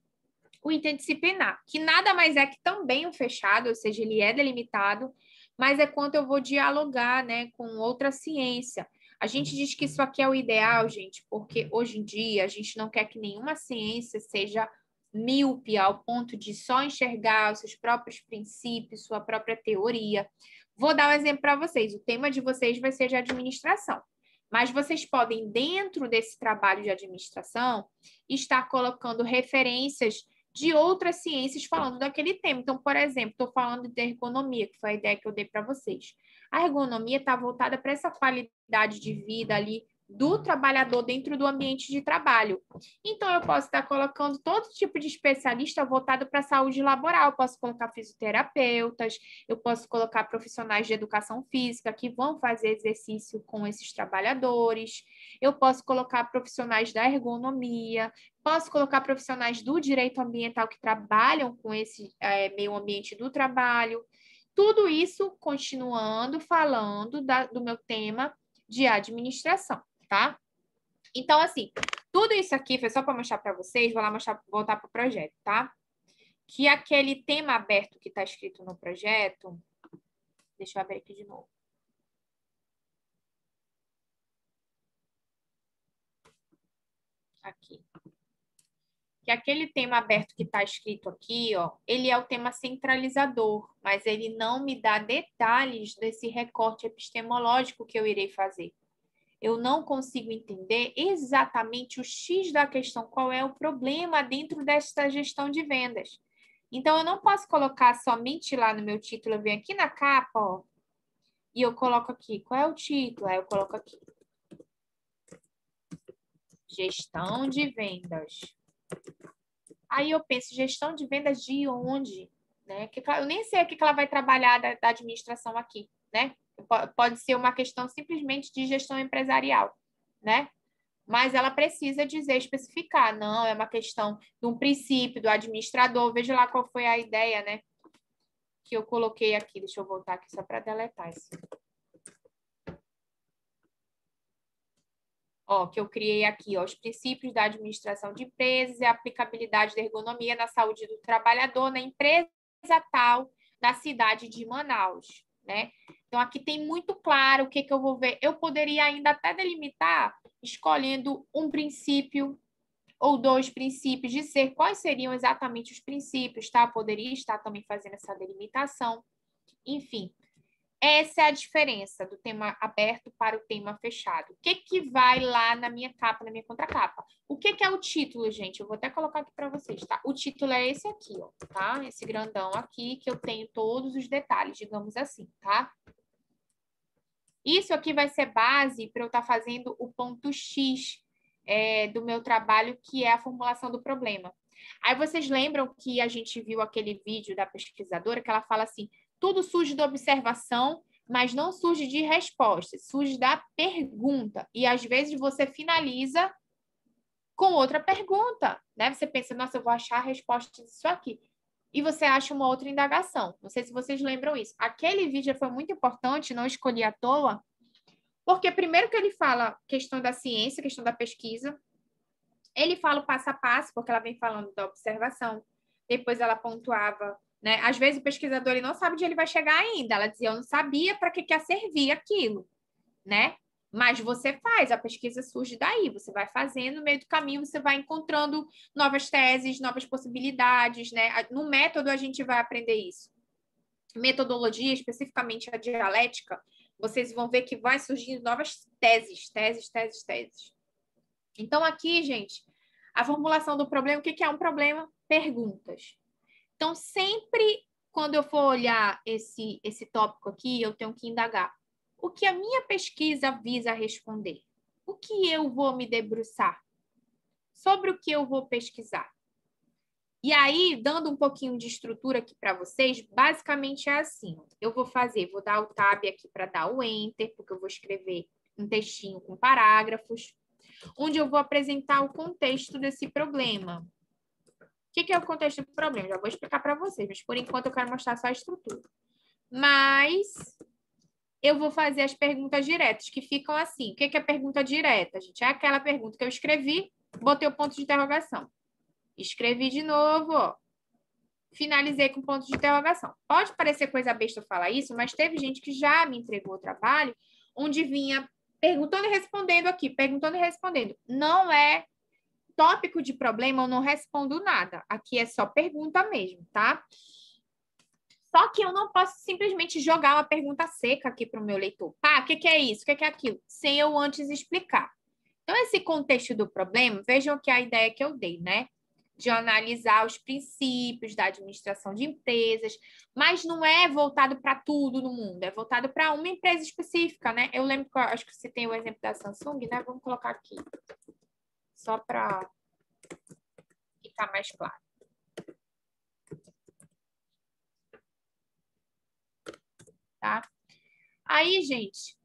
O interdisciplinar, que nada mais é que também um fechado, ou seja, ele é delimitado, mas é quando eu vou dialogar, né, com outra ciência. A gente diz que isso aqui é o ideal, gente, porque hoje em dia a gente não quer que nenhuma ciência seja míope ao ponto de só enxergar os seus próprios princípios, sua própria teoria. Vou dar um exemplo para vocês. O tema de vocês vai ser de administração. Mas vocês podem, dentro desse trabalho de administração, estar colocando referências de outras ciências falando daquele tema. Então, por exemplo, estou falando de ergonomia, que foi a ideia que eu dei para vocês. A ergonomia está voltada para essa qualidade de vida ali do trabalhador dentro do ambiente de trabalho. Então, eu posso estar colocando todo tipo de especialista voltado para a saúde laboral. Eu posso colocar fisioterapeutas, eu posso colocar profissionais de educação física que vão fazer exercício com esses trabalhadores. Eu posso colocar profissionais da ergonomia, posso colocar profissionais do direito ambiental que trabalham com esse meio ambiente do trabalho. Tudo isso continuando falando do meu tema de administração, tá? Então, assim, tudo isso aqui foi só para mostrar para vocês, vou lá voltar para o projeto, tá? que aquele tema aberto que está escrito no projeto... Deixa eu abrir aqui de novo. Aqui. Que aquele tema aberto que está escrito aqui, ó, ele é o tema centralizador, mas ele não me dá detalhes desse recorte epistemológico que eu irei fazer. Eu não consigo entender exatamente o X da questão, qual é o problema dentro desta gestão de vendas. Então, eu não posso colocar somente lá no meu título, eu venho aqui na capa, ó, e eu coloco aqui, qual é o título? Aí eu coloco aqui. Gestão de vendas. Aí eu penso, gestão de vendas de onde? Né? Eu nem sei o que ela vai trabalhar da administração aqui, né? Pode ser uma questão simplesmente de gestão empresarial, né? Mas ela precisa dizer, especificar. Não, é uma questão de um princípio, do administrador. Veja lá qual foi a ideia, né? Que eu coloquei aqui. Deixa eu voltar aqui só para deletar isso. Ó, que eu criei aqui, ó, os princípios da administração de empresas e a aplicabilidade da ergonomia na saúde do trabalhador na empresa tal da cidade de Manaus, né? Então, aqui tem muito claro o que eu vou ver. Eu poderia ainda até delimitar escolhendo um princípio ou dois princípios, dizer quais seriam exatamente os princípios, tá? Poderia estar também fazendo essa delimitação. Enfim, essa é a diferença do tema aberto para o tema fechado. O que vai lá na minha capa, na minha contracapa? O que é o título, gente? Eu vou até colocar aqui para vocês, tá? O título é esse aqui, ó, tá? Esse grandão aqui, que eu tenho todos os detalhes, digamos assim, tá? Isso aqui vai ser base para eu estar fazendo o ponto X do meu trabalho, que é a formulação do problema. Aí vocês lembram que a gente viu aquele vídeo da pesquisadora que ela fala assim, tudo surge da observação, mas não surge de resposta, surge da pergunta. E às vezes você finaliza com outra pergunta, né? Você pensa, nossa, eu vou achar a resposta disso aqui. E você acha uma outra indagação. Não sei se vocês lembram isso. Aquele vídeo foi muito importante, não escolhi à toa, porque primeiro que ele fala questão da ciência, questão da pesquisa, ele fala o passo a passo, porque ela vem falando da observação, depois ela pontuava, né? Às vezes o pesquisador ele não sabe onde ele vai chegar ainda, ela dizia, eu não sabia para que ia servir aquilo, né? Mas você faz, a pesquisa surge daí, você vai fazendo, no meio do caminho você vai encontrando novas teses, novas possibilidades, né? No método a gente vai aprender isso. Metodologia, especificamente a dialética, vocês vão ver que vai surgindo novas teses. Então, aqui, gente, a formulação do problema, o que é um problema? Perguntas. Então, sempre quando eu for olhar esse tópico aqui, eu tenho que indagar. O que a minha pesquisa visa responder? O que eu vou me debruçar? Sobre o que eu vou pesquisar? E aí, dando um pouquinho de estrutura aqui para vocês, basicamente é assim. Eu vou dar o tab aqui para dar o enter, porque eu vou escrever um textinho com parágrafos, onde eu vou apresentar o contexto desse problema. O que é o contexto do problema? Já vou explicar para vocês, mas por enquanto eu quero mostrar só a estrutura. Mas eu vou fazer as perguntas diretas, que ficam assim. O que é pergunta direta, gente? É aquela pergunta que eu escrevi, botei o ponto de interrogação. Escrevi de novo, ó. Finalizei com ponto de interrogação. Pode parecer coisa besta eu falar isso, mas teve gente que já me entregou o trabalho, onde vinha perguntando e respondendo aqui, perguntando e respondendo. Não é tópico de problema, eu não respondo nada. Aqui é só pergunta mesmo, tá? Só que eu não posso simplesmente jogar uma pergunta seca aqui para o meu leitor. Pá, o que é isso? O que é aquilo? Sem eu antes explicar. Então, esse contexto do problema, vejam que a ideia que eu dei, né? De analisar os princípios da administração de empresas, mas não é voltado para tudo no mundo, é voltado para uma empresa específica, né? Eu lembro que acho que você tem o exemplo da Samsung, né? Vamos colocar aqui, só para ficar mais claro. Tá? Aí, gente,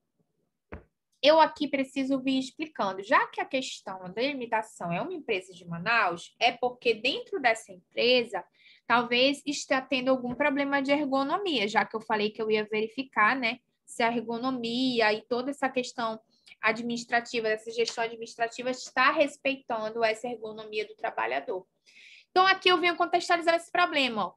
eu aqui preciso vir explicando. Já que a questão da delimitação é uma empresa de Manaus, é porque dentro dessa empresa talvez está tendo algum problema de ergonomia, já que eu falei que eu ia verificar, né, se a ergonomia e toda essa questão administrativa, essa gestão administrativa está respeitando essa ergonomia do trabalhador. Então, aqui eu venho contextualizar esse problema, ó.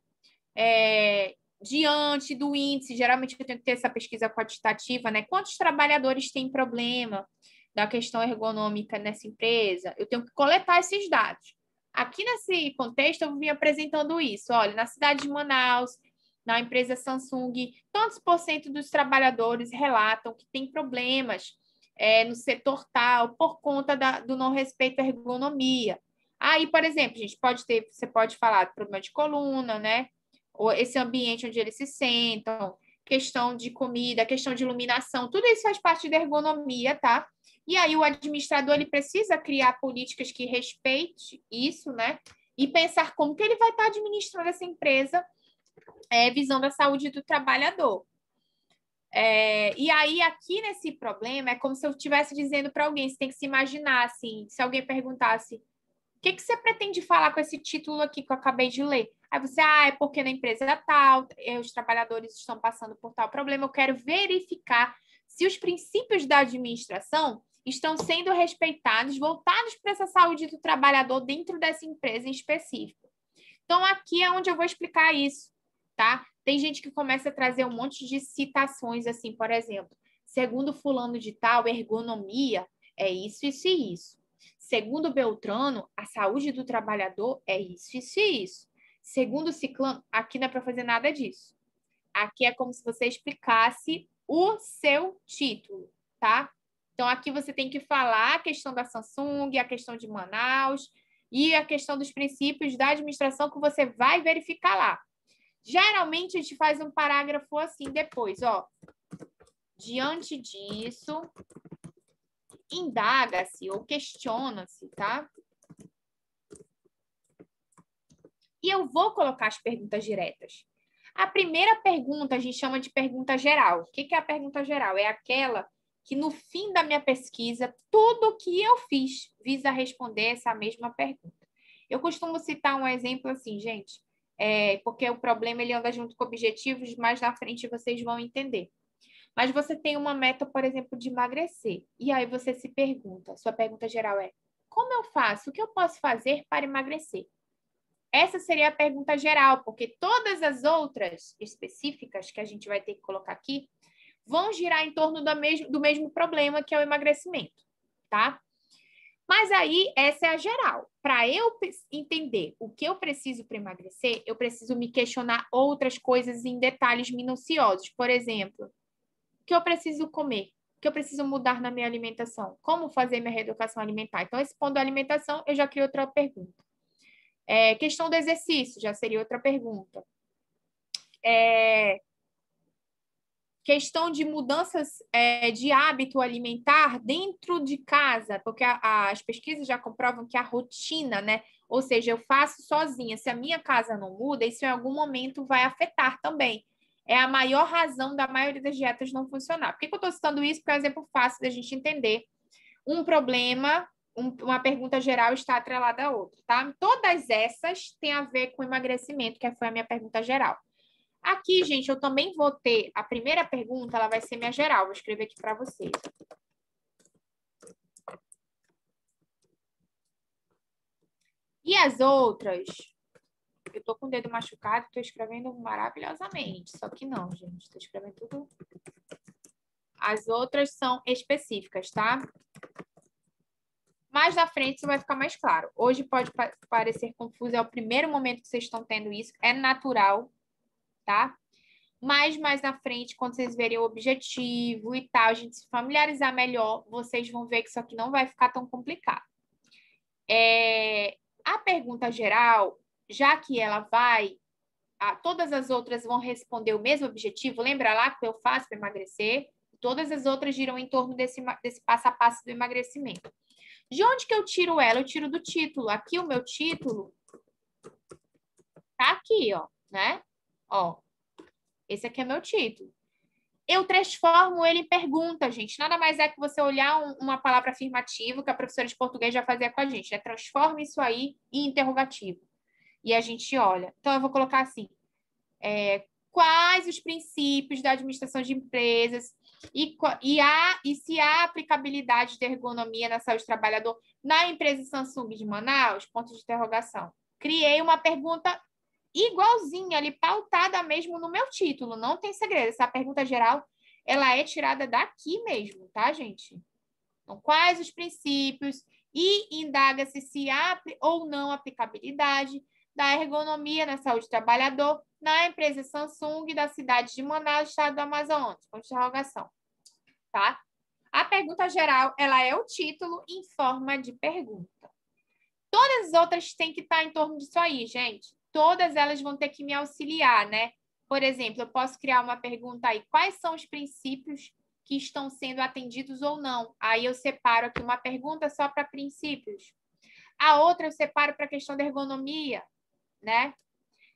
Diante do índice, geralmente eu tenho que ter essa pesquisa quantitativa, né? Quantos trabalhadores têm problema da questão ergonômica nessa empresa? Eu tenho que coletar esses dados. Aqui nesse contexto, eu vim apresentando isso. Olha, na cidade de Manaus, na empresa Samsung, tantos por cento dos trabalhadores relatam que tem problemas no setor tal por conta do não respeito à ergonomia. Aí, por exemplo, você pode falar de problema de coluna, né? Ou esse ambiente onde eles se sentam, questão de comida, questão de iluminação, tudo isso faz parte da ergonomia, tá? E aí o administrador ele precisa criar políticas que respeite isso, né? E pensar como que ele vai estar administrando essa empresa, visando a saúde do trabalhador. E aí, aqui nesse problema, é como se eu estivesse dizendo para alguém, você tem que se imaginar, assim, se alguém perguntasse, o que você pretende falar com esse título aqui que eu acabei de ler? Aí você, é porque na empresa tal, os trabalhadores estão passando por tal problema, eu quero verificar se os princípios da administração estão sendo respeitados, voltados para essa saúde do trabalhador dentro dessa empresa em específico. Então, aqui é onde eu vou explicar isso, tá? Tem gente que começa a trazer um monte de citações, assim, por exemplo, segundo fulano de tal, ergonomia é isso, isso e isso. Segundo Beltrano, a saúde do trabalhador é isso, isso e isso. Segundo Ciclano, aqui não é para fazer nada disso. Aqui é como se você explicasse o seu título, tá? Então, aqui você tem que falar a questão da Samsung, a questão de Manaus e a questão dos princípios da administração que você vai verificar lá. Geralmente, a gente faz um parágrafo assim depois, ó. Diante disso, indaga-se ou questiona-se, tá? E eu vou colocar as perguntas diretas. A primeira pergunta a gente chama de pergunta geral. O que é a pergunta geral? É aquela que no fim da minha pesquisa, tudo que eu fiz visa responder essa mesma pergunta. Eu costumo citar um exemplo assim, gente, porque o problema ele anda junto com objetivos, mais na frente vocês vão entender. Mas você tem uma meta, por exemplo, de emagrecer. E aí você se pergunta, sua pergunta geral é: como eu faço? O que eu posso fazer para emagrecer? Essa seria a pergunta geral, porque todas as outras específicas que a gente vai ter que colocar aqui vão girar em torno do mesmo problema, que é o emagrecimento, tá? Mas aí, essa é a geral. Para eu entender o que eu preciso para emagrecer, eu preciso me questionar outras coisas em detalhes minuciosos. Por exemplo, o que eu preciso comer? O que eu preciso mudar na minha alimentação? Como fazer minha reeducação alimentar? Então, esse ponto da alimentação, eu já criei outra pergunta. Questão do exercício, já seria outra pergunta. Questão de mudanças de hábito alimentar dentro de casa, porque as pesquisas já comprovam que a rotina, né? Ou seja, eu faço sozinha. Se a minha casa não muda, isso em algum momento vai afetar também. É a maior razão da maioria das dietas não funcionar. Por que eu estou citando isso? Porque é um exemplo fácil da gente entender um problema, uma pergunta geral está atrelada a outra, tá? Todas essas têm a ver com emagrecimento, que foi a minha pergunta geral. Aqui, gente, eu também vou ter a primeira pergunta, ela vai ser minha geral. Vou escrever aqui para vocês. E as outras, eu tô com o dedo machucado, tô escrevendo maravilhosamente. Só que não, gente, tô escrevendo tudo. As outras são específicas, tá? Mais na frente isso vai ficar mais claro. Hoje pode parecer confuso, é o primeiro momento que vocês estão tendo isso, é natural, tá? Mas mais na frente, quando vocês verem o objetivo e tal, a gente se familiarizar melhor, vocês vão ver que isso aqui não vai ficar tão complicado. A pergunta geral, já que ela todas as outras vão responder o mesmo objetivo, lembra lá que eu faço para emagrecer? Todas as outras giram em torno desse passo a passo do emagrecimento. De onde que eu tiro ela? Eu tiro do título. Aqui o meu título tá aqui, ó, né? Ó, esse aqui é meu título. Eu transformo ele em pergunta, gente. Nada mais é que você olhar uma palavra afirmativa que a professora de português já fazia com a gente. Transforma isso aí em interrogativo. E a gente olha. Então, eu vou colocar assim. Quais os princípios da administração de empresas e se há aplicabilidade de ergonomia na saúde do trabalhador na empresa Samsung de Manaus? Ponto de interrogação. criei uma pergunta igualzinha ali, pautada mesmo no meu título. Não tem segredo. Essa pergunta geral, ela é tirada daqui mesmo, tá, gente? Então, quais os princípios e indaga-se se há ou não aplicabilidade da ergonomia na saúde do trabalhador na empresa Samsung da cidade de Manaus, estado do Amazonas? Ponto de interrogação, tá? A pergunta geral, ela é o título em forma de pergunta. Todas as outras têm que estar em torno disso aí, gente. Todas elas vão ter que me auxiliar, né? Por exemplo, eu posso criar uma pergunta aí. Quais são os princípios que estão sendo atendidos ou não? Aí eu separo aqui uma pergunta só para princípios. A outra eu separo para a questão da ergonomia, né?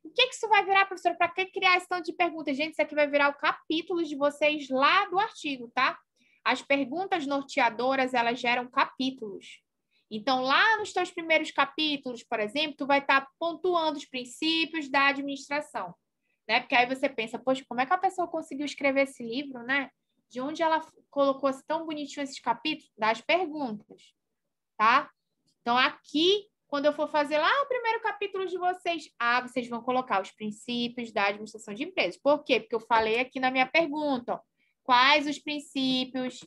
O que isso vai virar, professora? Para que criar esse tanto de perguntas? Gente, isso aqui vai virar o capítulo de vocês lá do artigo, tá? As perguntas norteadoras, elas geram capítulos. Então, lá nos teus primeiros capítulos, por exemplo, tu vai estar pontuando os princípios da administração, né? Porque aí você pensa, poxa, como é que a pessoa conseguiu escrever esse livro, né? De onde ela colocou tão bonitinho esses capítulos? Das perguntas, tá? Então, aqui, quando eu for fazer lá o primeiro capítulo de vocês, vocês vão colocar os princípios da administração de empresas. Por quê? Porque eu falei aqui na minha pergunta, ó, quais os princípios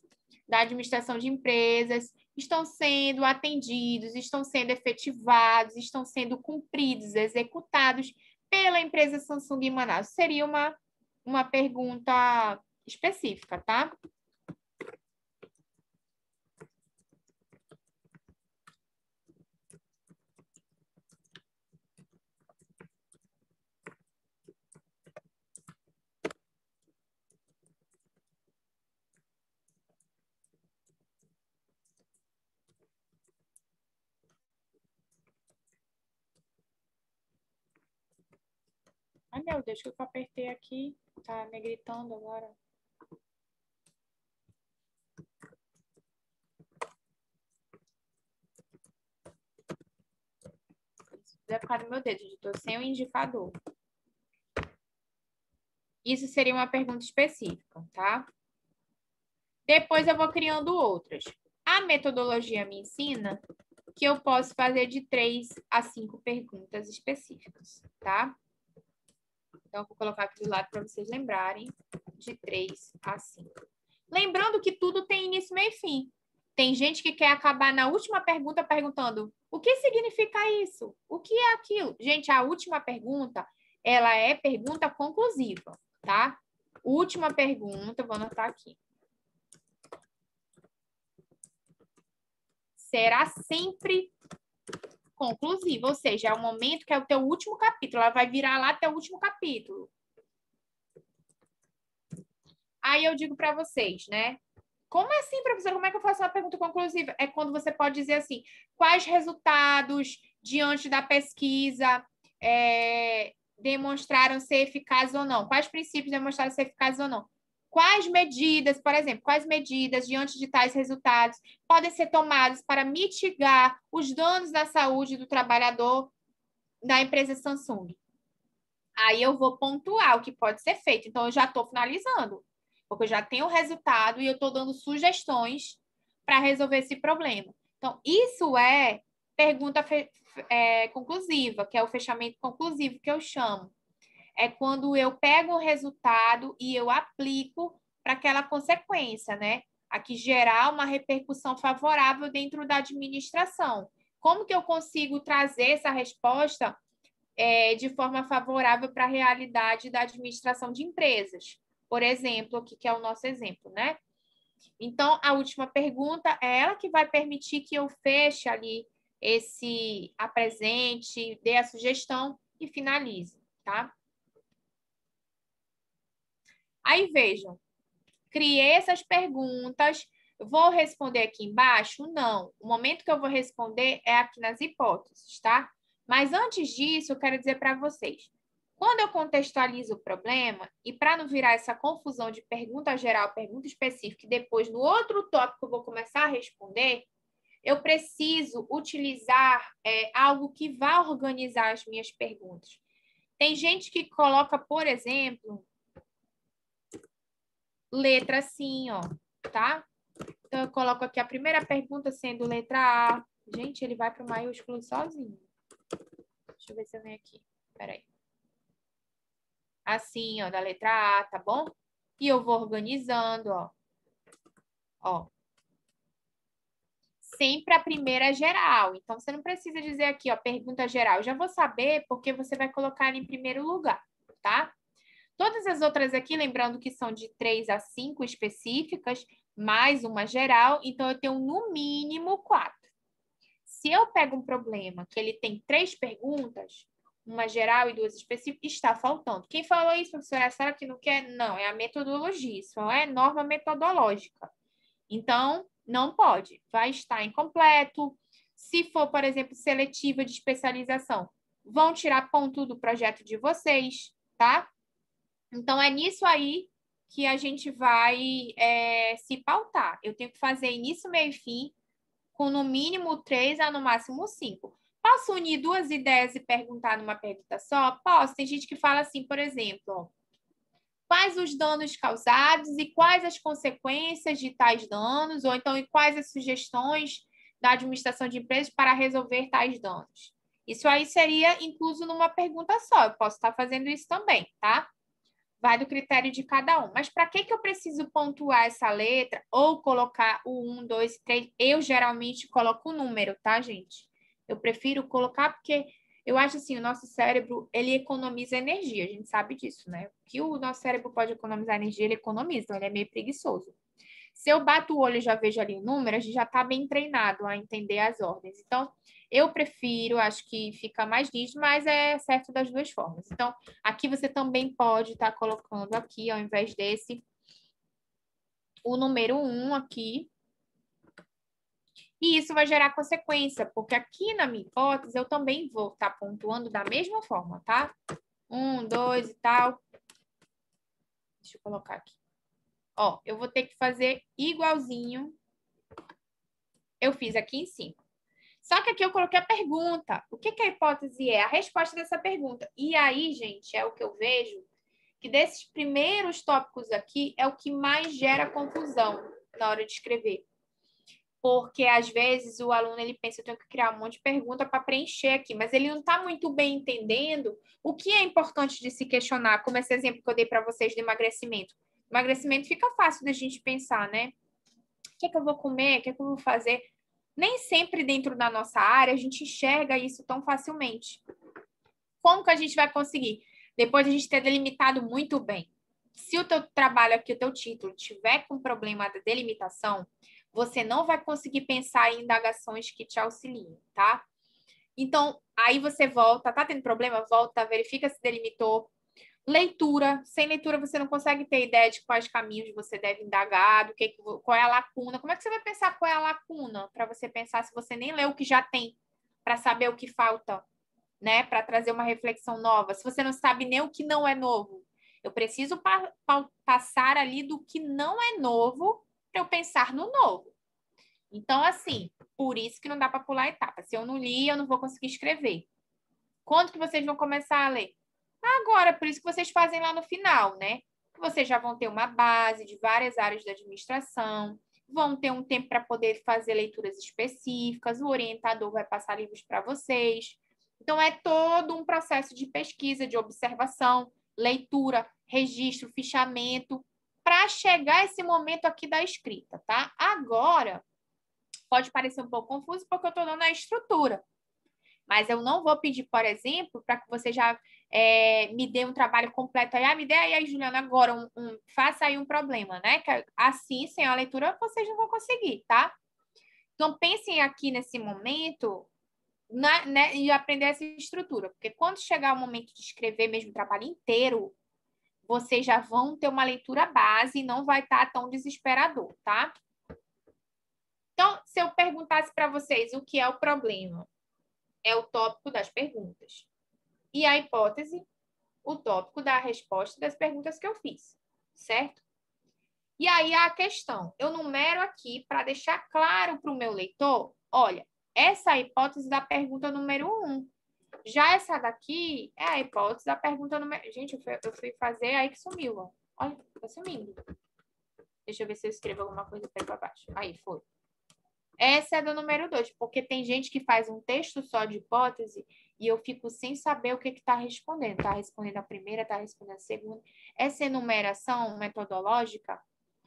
da administração de empresas estão sendo atendidos, estão sendo efetivados, estão sendo cumpridos, executados pela empresa Samsung em Manaus? Seria uma pergunta específica, tá? Ai, meu Deus, que eu apertei aqui. Tá negritando agora. Isso deve ficar no meu dedo, editor, sem o indicador. Isso seria uma pergunta específica, tá? Depois eu vou criando outras. A metodologia me ensina que eu posso fazer de 3 a 5 perguntas específicas, tá? Então, eu vou colocar aqui do lado para vocês lembrarem, de 3 a 5. Lembrando que tudo tem início, meio e fim. Tem gente que quer acabar na última pergunta perguntando o que significa isso? O que é aquilo? Gente, a última pergunta, ela é pergunta conclusiva, tá? Última pergunta, vou anotar aqui. Será sempre conclusiva, ou seja, é o momento que é o teu último capítulo, ela vai virar lá teu último capítulo. Aí eu digo para vocês, né? Como assim, professor? Como é que eu faço uma pergunta conclusiva? É quando você pode dizer assim, quais resultados diante da pesquisa demonstraram ser eficazes ou não? Quais princípios demonstraram ser eficazes ou não? Quais medidas, por exemplo, quais medidas diante de tais resultados podem ser tomadas para mitigar os danos da saúde do trabalhador da empresa Samsung? Aí eu vou pontuar o que pode ser feito. Então, eu já estou finalizando, porque eu já tenho o resultado e eu estou dando sugestões para resolver esse problema. Então, isso é pergunta conclusiva, que é o fechamento conclusivo que eu chamo. É quando eu pego o resultado e eu aplico para aquela consequência, né? Aqui gerar uma repercussão favorável dentro da administração. Como que eu consigo trazer essa resposta de forma favorável para a realidade da administração de empresas? Por exemplo, aqui que é o nosso exemplo, né? Então, a última pergunta é ela que vai permitir que eu feche ali apresente, dê a sugestão e finalize, tá? Aí vejam, criei essas perguntas, vou responder aqui embaixo? Não. O momento que eu vou responder é aqui nas hipóteses, tá? Mas antes disso, eu quero dizer para vocês, quando eu contextualizo o problema, e para não virar essa confusão de pergunta geral, pergunta específica, e depois no outro tópico eu vou começar a responder, eu preciso utilizar algo que vá organizar as minhas perguntas. Tem gente que coloca, por exemplo, letra assim, ó, tá? Então, eu coloco aqui a primeira pergunta sendo letra A. Gente, ele vai para o maiúsculo sozinho. Deixa Deixa eu ver se eu venho aqui. Peraí. Assim, ó, da letra A, tá bom? E eu vou organizando, ó. Ó. Sempre a primeira é geral. Então, você não precisa dizer aqui, ó, pergunta geral. Eu já vou saber porque você vai colocar em primeiro lugar, tá? Todas as outras aqui, lembrando que são de 3 a 5 específicas, mais uma geral. Então, eu tenho no mínimo 4. Se eu pego um problema que ele tem 3 perguntas, uma geral e 2 específicas, está faltando. Quem falou isso, professora? Será que não quer? Não, é a metodologia. Isso não é norma metodológica. Então, não pode. Vai estar incompleto. Se for, por exemplo, seletiva de especialização, vão tirar ponto do projeto de vocês, tá? Então, é nisso aí que a gente vai se pautar. Eu tenho que fazer início, meio e fim, com no mínimo 3 a no máximo 5. Posso unir 2 ideias e perguntar numa pergunta só? Posso. Tem gente que fala assim, por exemplo, quais os danos causados e quais as consequências de tais danos, ou então, e quais as sugestões da administração de empresas para resolver tais danos. Isso aí seria incluso numa pergunta só. Eu posso estar fazendo isso também, tá? Vai do critério de cada um. Mas para que eu preciso pontuar essa letra ou colocar o 1, 2, 3? Eu geralmente coloco o número, tá, gente? Eu prefiro colocar porque eu acho assim, o nosso cérebro, ele economiza energia, a gente sabe disso, né? O que o nosso cérebro pode economizar energia, ele economiza, então ele é meio preguiçoso. Se eu bato o olho e já vejo ali o número, a gente já está bem treinado a entender as ordens. Então, eu prefiro, acho que fica mais nítido, mas é certo das duas formas. Então, aqui você também pode estar colocando aqui, ao invés desse, o número 1 aqui. E isso vai gerar consequência, porque aqui na minha hipótese, eu também vou estar pontuando da mesma forma, tá? 1, 2 e tal. Deixa eu colocar aqui. Ó, eu vou ter que fazer igualzinho eu fiz aqui em cima. Só que aqui eu coloquei a pergunta. O que a hipótese é? A resposta dessa pergunta. E aí, gente, é o que eu vejo, que desses primeiros tópicos aqui é o que mais gera confusão na hora de escrever. Porque, às vezes, o aluno ele pensa, eu tenho que criar um monte de pergunta para preencher aqui, mas ele não está muito bem entendendo o que é importante de se questionar, como esse exemplo que eu dei para vocês do emagrecimento. Emagrecimento fica fácil da gente pensar, né? O que é que eu vou comer? O que é que eu vou fazer? Nem sempre dentro da nossa área a gente enxerga isso tão facilmente. Como que a gente vai conseguir? Depois de a gente ter delimitado muito bem. Se o teu trabalho aqui, o teu título, tiver com problema da delimitação, você não vai conseguir pensar em indagações que te auxiliem, tá? Então, aí você volta, tá tendo problema? Volta, verifica se delimitou. Leitura. Sem leitura, você não consegue ter ideia de quais caminhos você deve indagar, qual é a lacuna. Como é que você vai pensar qual é a lacuna? Para você pensar se você nem leu o que já tem, para saber o que falta, né? Para trazer uma reflexão nova. Se você não sabe nem o que não é novo. Eu preciso passar ali do que não é novo para eu pensar no novo. Então, assim, por isso que não dá para pular etapa. Se eu não li, eu não vou conseguir escrever. Quando que vocês vão começar a ler? Agora, por isso que vocês fazem lá no final, né? Vocês já vão ter uma base de várias áreas da administração, vão ter um tempo para poder fazer leituras específicas, o orientador vai passar livros para vocês. Então, é todo um processo de pesquisa, de observação, leitura, registro, fichamento, para chegar a esse momento aqui da escrita, tá? Agora, pode parecer um pouco confuso porque eu estou dando a estrutura. Mas eu não vou pedir, por exemplo, para que você já me dê um trabalho completo aí. Me dê aí, Juliana, agora faça aí um problema, né? Que assim, sem a leitura, vocês não vão conseguir, tá? Então, pensem aqui nesse momento né, e aprender essa estrutura. Porque quando chegar o momento de escrever mesmo o trabalho inteiro, vocês já vão ter uma leitura base e não vai estar tão desesperador, tá? Então, se eu perguntasse para vocês o que é o problema, é o tópico das perguntas. E a hipótese, o tópico da resposta das perguntas que eu fiz, certo? E aí a questão, eu numero aqui para deixar claro para o meu leitor, olha, essa é a hipótese da pergunta número 1. Já essa daqui é a hipótese da pergunta número... Gente, eu fui fazer, aí que sumiu, ó. Olha, tá sumindo. Deixa eu ver se eu escrevo alguma coisa para baixo. Aí, foi. Essa é do número 2, porque tem gente que faz um texto só de hipótese e eu fico sem saber o que está respondendo. Está respondendo a primeira, está respondendo a segunda. Essa enumeração metodológica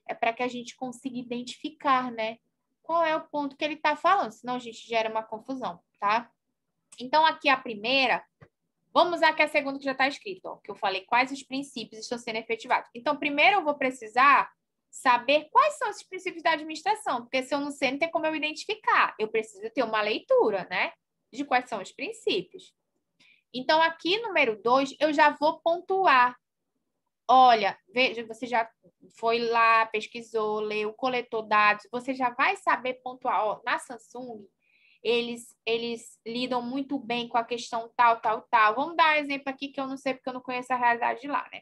é para que a gente consiga identificar, né? Qual é o ponto que ele está falando, senão a gente gera uma confusão, tá? Então, aqui a primeira, vamos usar aqui a segunda que já está escrito, ó, que eu falei quais os princípios estão sendo efetivados. Então, primeiro eu vou precisar saber quais são esses princípios da administração, porque se eu não sei, não tem como eu identificar. Eu preciso ter uma leitura, né, de quais são os princípios. Então, aqui, número 2, eu já vou pontuar. Olha, veja, você já foi lá, pesquisou, leu, coletou dados, você já vai saber pontuar. Ó, na Samsung, eles lidam muito bem com a questão tal, tal, tal. Vamos dar um exemplo aqui que eu não sei porque eu não conheço a realidade de lá, né?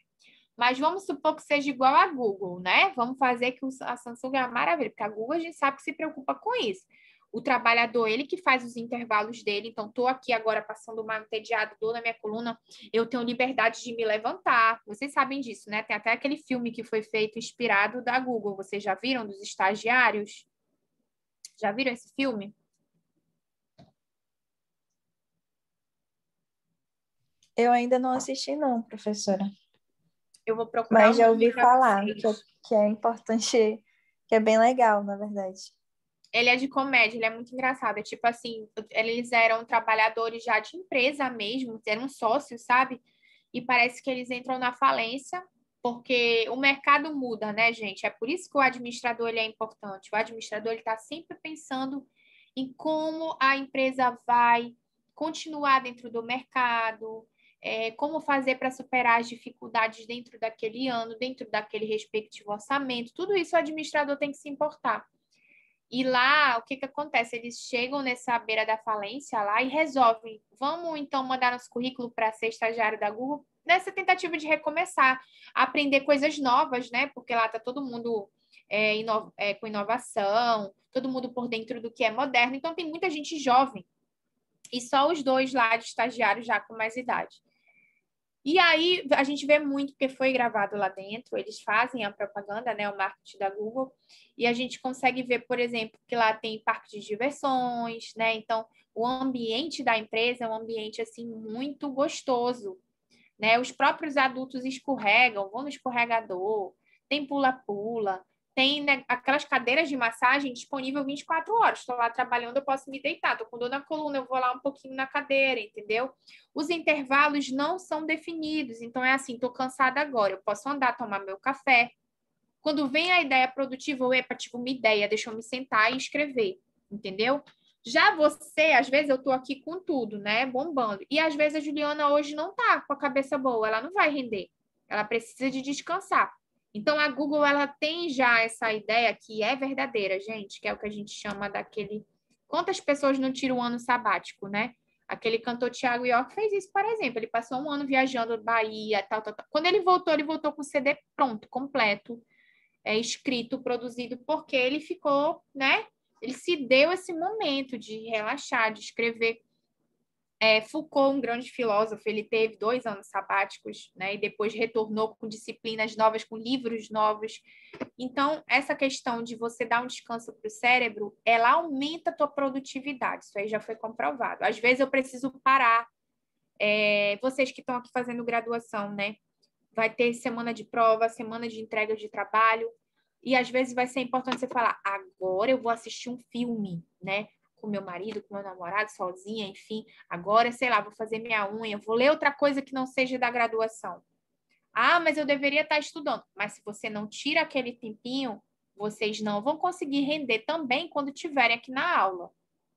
Mas vamos supor que seja igual a Google, né? Vamos fazer que a Samsung é uma maravilha, porque a Google a gente sabe que se preocupa com isso. O trabalhador, ele que faz os intervalos dele. Então, estou aqui agora passando uma entediada, dor na minha coluna, eu tenho liberdade de me levantar. Vocês sabem disso, né? Tem até aquele filme que foi feito inspirado da Google. Vocês já viram dos estagiários? Já viram esse filme? Eu ainda não assisti, não, professora. Eu vou procurar Mas um já link ouvi para falar vocês. que é importante, que é bem legal, na verdade. Ele é de comédia, ele é muito engraçado. É tipo assim, eles eram trabalhadores já de empresa mesmo, eram sócios, sabe? E parece que eles entram na falência, porque o mercado muda, né, gente? É por isso que o administrador ele é importante. O administrador ele está sempre pensando em como a empresa vai continuar dentro do mercado, como fazer para superar as dificuldades dentro daquele ano, dentro daquele respectivo orçamento. Tudo isso o administrador tem que se importar. E lá, o que que acontece? Eles chegam nessa beira da falência lá e resolvem. Vamos, então, mandar nosso currículo para ser estagiário da Google nessa tentativa de recomeçar, aprender coisas novas, né? Porque lá está todo mundo com inovação, todo mundo por dentro do que é moderno. Então, tem muita gente jovem. E só os dois lá de estagiários já com mais idade. E aí a gente vê muito porque foi gravado lá dentro, eles fazem a propaganda, né, o marketing da Google, e a gente consegue ver, por exemplo, que lá tem parque de diversões, né? Então, o ambiente da empresa é um ambiente assim muito gostoso, né? Os próprios adultos escorregam, vão no escorregador, tem pula-pula, tem, né, aquelas cadeiras de massagem disponível 24 horas. Estou lá trabalhando, eu posso me deitar. Estou com dor na coluna, eu vou lá um pouquinho na cadeira, entendeu? Os intervalos não são definidos. Então, é assim, estou cansada agora. Eu posso andar, tomar meu café. Quando vem a ideia produtiva, eu, epa, tive uma ideia, deixa eu me sentar e escrever, entendeu? Já você, às vezes eu tô aqui com tudo, né? Bombando. E às vezes a Juliana hoje não tá com a cabeça boa, ela não vai render. Ela precisa de descansar. Então a Google ela tem já essa ideia que é verdadeira, gente, que é o que a gente chama daquele quantas pessoas não tiram um ano sabático, né? Aquele cantor Thiago York fez isso, por exemplo. Ele passou um ano viajando Bahia, tal, tal, tal. Quando ele voltou com o CD pronto, completo, escrito, produzido, porque ele ficou, né? Ele se deu esse momento de relaxar, de escrever. Foucault, um grande filósofo, ele teve 2 anos sabáticos, né? E depois retornou com disciplinas novas, com livros novos. Então, essa questão de você dar um descanso para o cérebro, ela aumenta a tua produtividade. Isso aí já foi comprovado. Às vezes eu preciso parar. Vocês que estão aqui fazendo graduação, né? Vai ter semana de prova, semana de entrega de trabalho. E às vezes vai ser importante você falar, agora eu vou assistir um filme, né? Com meu marido, com meu namorado, sozinha, enfim. Agora, sei lá, vou fazer minha unha, vou ler outra coisa que não seja da graduação. Ah, mas eu deveria estar estudando. Mas se você não tira aquele tempinho, vocês não vão conseguir render também quando estiverem aqui na aula,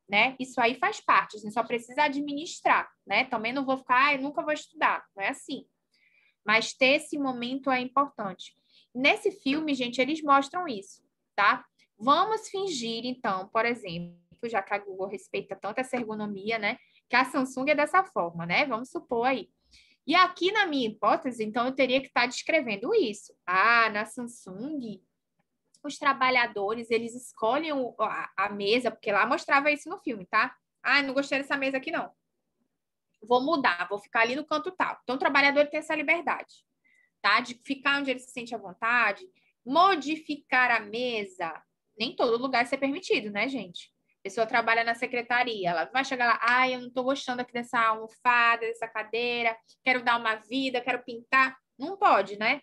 né? Isso aí faz parte, a gente só precisa administrar, né? Também não vou ficar, eu nunca vou estudar, não é assim. Mas ter esse momento é importante. Nesse filme, gente, eles mostram isso, tá? Vamos fingir, então, por exemplo, já que a Google respeita tanto essa ergonomia, né? Que a Samsung é dessa forma, né? Vamos supor aí. E aqui, na minha hipótese, então, eu teria que estar descrevendo isso. Ah, na Samsung, os trabalhadores, eles escolhem a mesa, porque lá mostrava isso no filme, tá? Ah, não gostei dessa mesa aqui, não. Vou mudar, vou ficar ali no canto tal. Então, o trabalhador tem essa liberdade, tá? De ficar onde ele se sente à vontade, modificar a mesa. Nem todo lugar isso é permitido, né, gente? A pessoa trabalha na secretaria, ela vai chegar lá, ai, eu não estou gostando aqui dessa almofada, dessa cadeira, quero dar uma vida, quero pintar. Não pode, né?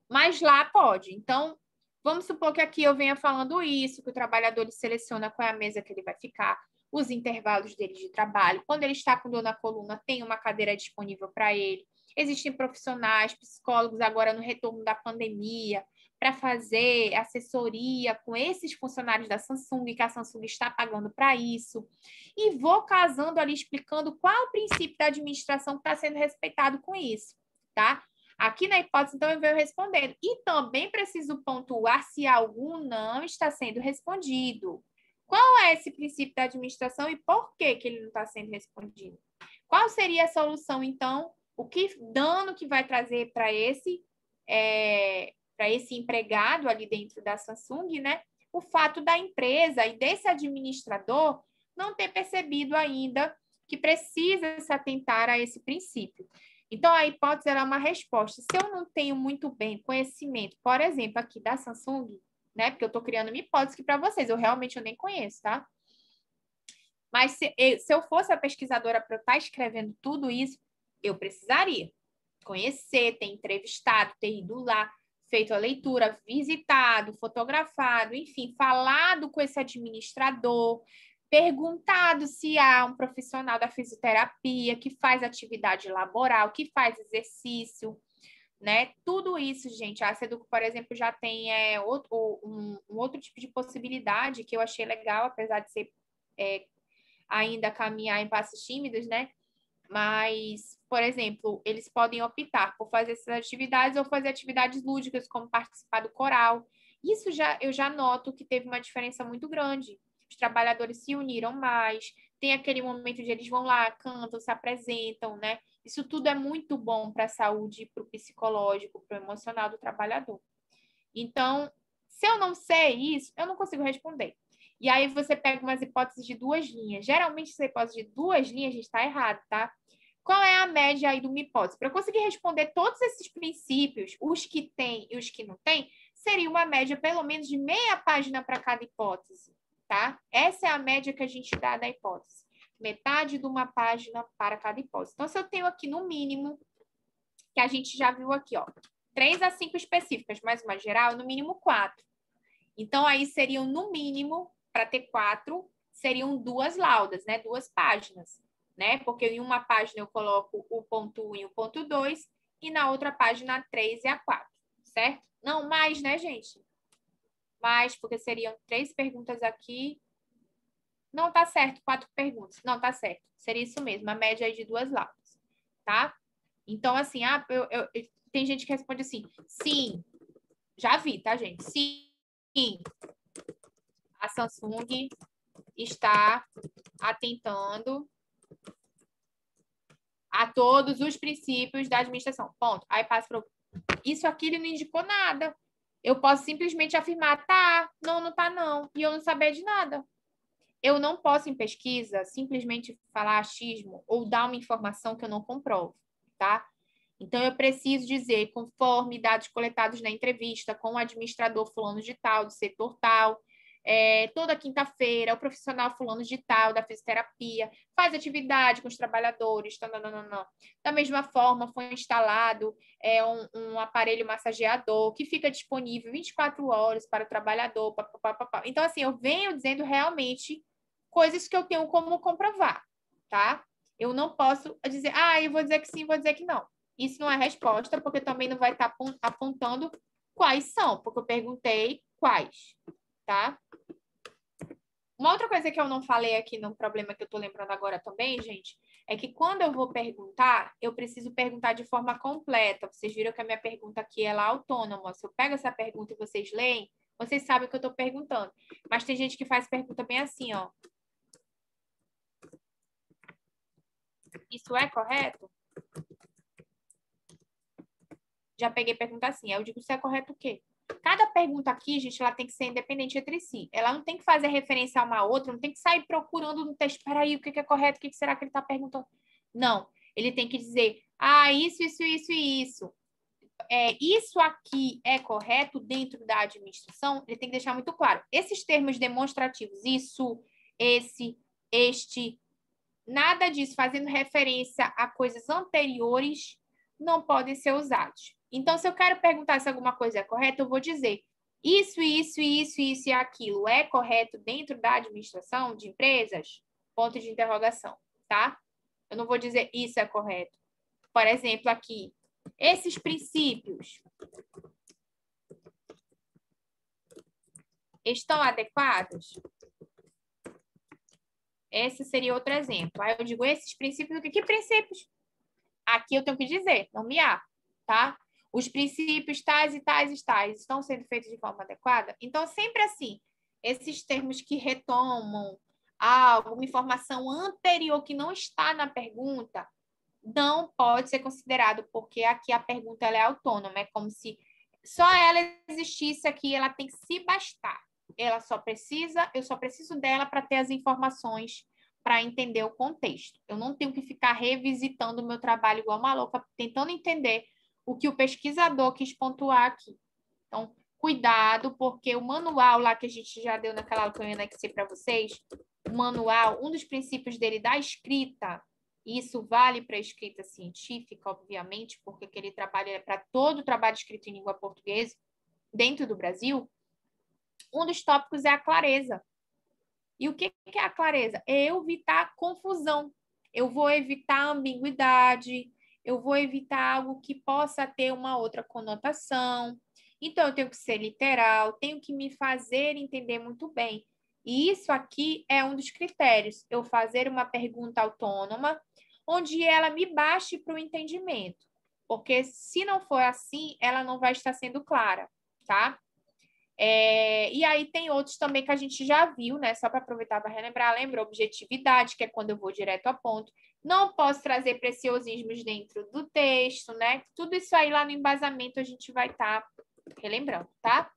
Mas lá pode. Então, vamos supor que aqui eu venha falando isso, que o trabalhador seleciona qual é a mesa que ele vai ficar, os intervalos dele de trabalho. Quando ele está com dor na coluna, tem uma cadeira disponível para ele. Existem profissionais, psicólogos agora no retorno da pandemia, para fazer assessoria com esses funcionários da Samsung, que a Samsung está pagando para isso. E vou casando ali, explicando qual o princípio da administração que está sendo respeitado com isso, tá? Aqui na hipótese, então, eu venho respondendo. E também preciso pontuar se algum não está sendo respondido. Qual é esse princípio da administração e por que ele não está sendo respondido? Qual seria a solução, então? O que dano que vai trazer para esse empregado ali dentro da Samsung, né? O fato da empresa e desse administrador não ter percebido ainda que precisa se atentar a esse princípio. Então, a hipótese é uma resposta. Se eu não tenho muito bem conhecimento, por exemplo, aqui da Samsung, né? Porque eu estou criando uma hipótese aqui para vocês, eu nem conheço, tá? Mas se eu fosse a pesquisadora para eu estar escrevendo tudo isso, eu precisaria conhecer, ter entrevistado, ter ido lá, feito a leitura, visitado, fotografado, enfim, falado com esse administrador, perguntado se há um profissional da fisioterapia que faz atividade laboral, que faz exercício, né? Tudo isso, gente. A Seduc, por exemplo, já tem um outro tipo de possibilidade que eu achei legal, apesar de ser ainda caminhar em passos tímidos, né? Mas, por exemplo, eles podem optar por fazer essas atividades ou fazer atividades lúdicas, como participar do coral. Isso eu já noto que teve uma diferença muito grande. Os trabalhadores se uniram mais, tem aquele momento onde eles vão lá, cantam, se apresentam, né? Isso tudo é muito bom para a saúde, para o psicológico, para o emocional do trabalhador. Então, se eu não sei isso, eu não consigo responder. E aí você pega umas hipóteses de 2 linhas. Geralmente, essa hipótese de 2 linhas está errado, tá? Qual é a média aí de uma hipótese? Para eu conseguir responder todos esses princípios, os que tem e os que não tem, seria uma média pelo menos de meia página para cada hipótese, tá? Essa é a média que a gente dá da hipótese. Metade de uma página para cada hipótese. Então, se eu tenho aqui no mínimo, que a gente já viu aqui, ó, 3 a 5 específicas, mais uma geral, no mínimo 4. Então, aí seriam, no mínimo, para ter 4, seriam 2 laudas, né? 2 páginas, né? Porque em uma página eu coloco o ponto 1 e o ponto 2, e na outra página a 3 e a 4, certo? Não, mais, né, gente? Mais, porque seriam 3 perguntas aqui. Não, tá certo, 4 perguntas. Não, tá certo. Seria isso mesmo, a média aí de 2 laudas, tá? Então, assim, tem gente que responde assim, sim, já vi, tá, gente? Sim, a Samsung está atentando a todos os princípios da administração. Ponto. Aí passa para isso aqui, ele não indicou nada. Eu posso simplesmente afirmar, tá, não tá não, e eu não saber de nada. Eu não posso, em pesquisa, simplesmente falar achismo ou dar uma informação que eu não comprovo, tá? Então, eu preciso dizer, conforme dados coletados na entrevista com o administrador fulano de tal, do setor tal, toda quinta-feira, o profissional fulano de tal, da fisioterapia, faz atividade com os trabalhadores, não. Da mesma forma, foi instalado um aparelho massageador que fica disponível 24 horas para o trabalhador. Então, assim, eu venho dizendo realmente coisas que eu tenho como comprovar, tá? Eu não posso dizer, eu vou dizer que sim, vou dizer que não. Isso não é resposta, porque também não vai estar apontando quais são, porque eu perguntei quais, tá? Uma outra coisa que eu não falei aqui no problema que eu estou lembrando agora também, gente, é que quando eu vou perguntar, eu preciso perguntar de forma completa. Vocês viram que a minha pergunta aqui ela é autônoma. Se eu pego essa pergunta e vocês leem, vocês sabem o que eu estou perguntando. Mas tem gente que faz pergunta bem assim, ó. Isso é correto? Já peguei pergunta assim. Aí eu digo, isso é correto o quê? Cada pergunta aqui, gente, ela tem que ser independente entre si. Ela não tem que fazer referência a uma outra, não tem que sair procurando no texto. Espera aí, o que é correto? O que será que ele está perguntando? Não. Ele tem que dizer, isso e isso. Isso aqui é correto dentro da administração? Ele tem que deixar muito claro. Esses termos demonstrativos, isso, esse, este, nada disso fazendo referência a coisas anteriores não podem ser usados. Então, se eu quero perguntar se alguma coisa é correta, eu vou dizer isso e aquilo é correto dentro da administração de empresas? Ponto de interrogação, tá? Eu não vou dizer isso é correto. Por exemplo, aqui, esses princípios estão adequados? Esse seria outro exemplo. Aí eu digo, esses princípios, que princípios? Aqui eu tenho que dizer, nomear, tá? Os princípios tais e tais e tais estão sendo feitos de forma adequada? Então, sempre assim, esses termos que retomam alguma informação anterior que não está na pergunta, não pode ser considerado, porque aqui a pergunta ela é autônoma, é como se só ela existisse aqui, ela tem que se bastar. Eu só preciso dela para ter as informações para entender o contexto. Eu não tenho que ficar revisitando o meu trabalho igual uma louca, tentando entender o que o pesquisador quis pontuar aqui. Então, cuidado, porque o manual lá que a gente já deu naquela aula que eu anexei para vocês, o manual, um dos princípios dele da escrita, e isso vale para a escrita científica, obviamente, porque aquele trabalho é para todo o trabalho escrito em língua portuguesa dentro do Brasil, um dos tópicos é a clareza. E o que é a clareza? É eu evitar confusão. Eu vou evitar ambiguidade, eu vou evitar algo que possa ter uma outra conotação. Então, eu tenho que ser literal, tenho que me fazer entender muito bem. E isso aqui é um dos critérios, eu fazer uma pergunta autônoma, onde ela me baixe para o entendimento. Porque se não for assim, ela não vai estar sendo clara, tá? E aí tem outros também que a gente já viu, né? Só para aproveitar para relembrar, lembra objetividade, que é quando eu vou direto ao ponto. Não posso trazer preciosismos dentro do texto, né? Tudo isso aí lá no embasamento a gente vai estar relembrando, tá?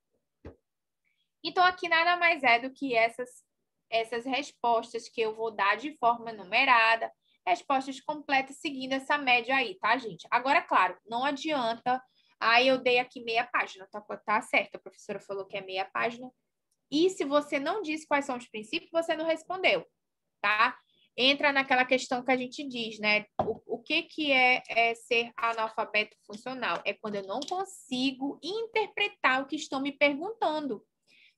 Então, aqui nada mais é do que essas respostas que eu vou dar de forma numerada, respostas completas seguindo essa média aí, tá, gente? Agora, claro, não adianta. Aí eu dei aqui meia página, tá certo, a professora falou que é meia página. E se você não disse quais são os princípios, você não respondeu, tá? Entra naquela questão que a gente diz, né? O que é ser analfabeto funcional? É quando eu não consigo interpretar o que estão me perguntando.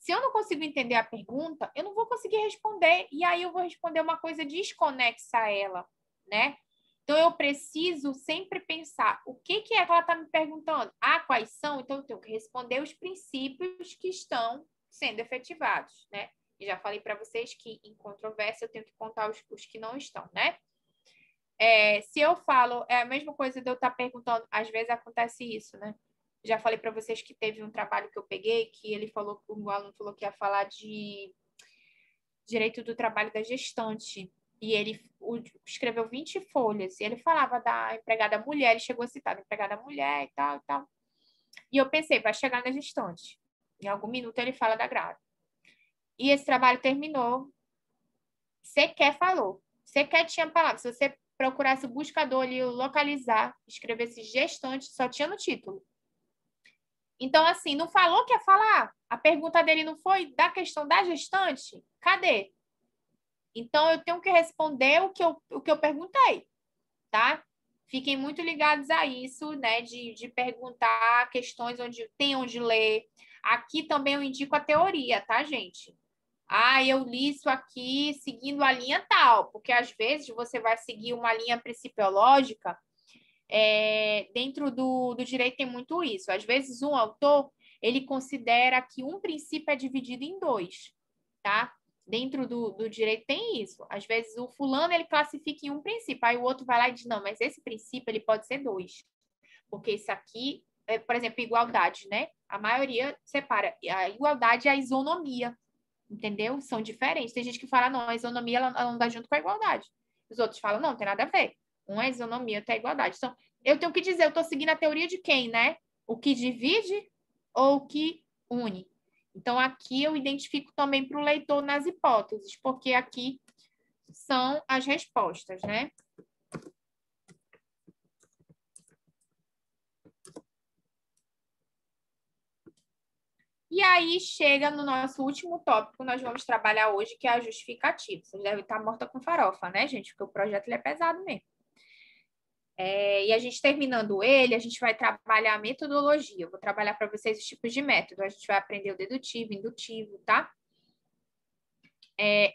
Se eu não consigo entender a pergunta, eu não vou conseguir responder. E aí eu vou responder uma coisa desconexa a ela, né? Então, eu preciso sempre pensar o que é que ela está me perguntando. Ah, quais são? Então, eu tenho que responder os princípios que estão sendo efetivados, né? E já falei para vocês que, em controvérsia, eu tenho que contar os que não estão, né? Se eu falo, é a mesma coisa de eu estar perguntando, às vezes acontece isso, né? Já falei para vocês que teve um trabalho que eu peguei, que ele falou, o aluno falou que ia falar de direito do trabalho da gestante. E ele escreveu 20 folhas. E ele falava da empregada mulher, ele chegou a citar da empregada mulher e tal, e tal. E eu pensei, vai chegar na gestante. Em algum minuto ele fala da grávida. E esse trabalho terminou. Sequer falou. Sequer tinha palavra. Se você procurasse o buscador ali, localizar, escrevesse gestante, só tinha no título. Então, assim, não falou que ia falar? A pergunta dele não foi da questão da gestante? Cadê? Então, eu tenho que responder o que eu perguntei, tá? Fiquem muito ligados a isso, né? De perguntar questões onde tem onde ler. Aqui também eu indico a teoria, tá, gente? Ah, eu li isso aqui seguindo a linha tal, porque às vezes você vai seguir uma linha principiológica, dentro do direito tem muito isso. Às vezes um autor, ele considera que um princípio é dividido em dois, tá? Dentro do direito tem isso. Às vezes o fulano, ele classifica em um princípio, aí o outro vai lá e diz, não, mas esse princípio, ele pode ser dois. Porque isso aqui, por exemplo, igualdade, né? A maioria separa a igualdade e a isonomia, entendeu? São diferentes. Tem gente que fala, não, a isonomia ela não dá junto com a igualdade. Os outros falam, não, tem nada a ver. Um é isonomia, outra é igualdade. Então, eu tenho que dizer, eu estou seguindo a teoria de quem, né? O que divide ou o que une. Então, aqui eu identifico também para o leitor nas hipóteses, porque aqui são as respostas, né? E aí chega no nosso último tópico que nós vamos trabalhar hoje, que é a justificativa. Vocês devem estar morta com farofa, né, gente? Porque o projeto ele é pesado mesmo. E a gente terminando ele, a gente vai trabalhar a metodologia. Eu vou trabalhar para vocês os tipos de método. A gente vai aprender o dedutivo, indutivo, tá?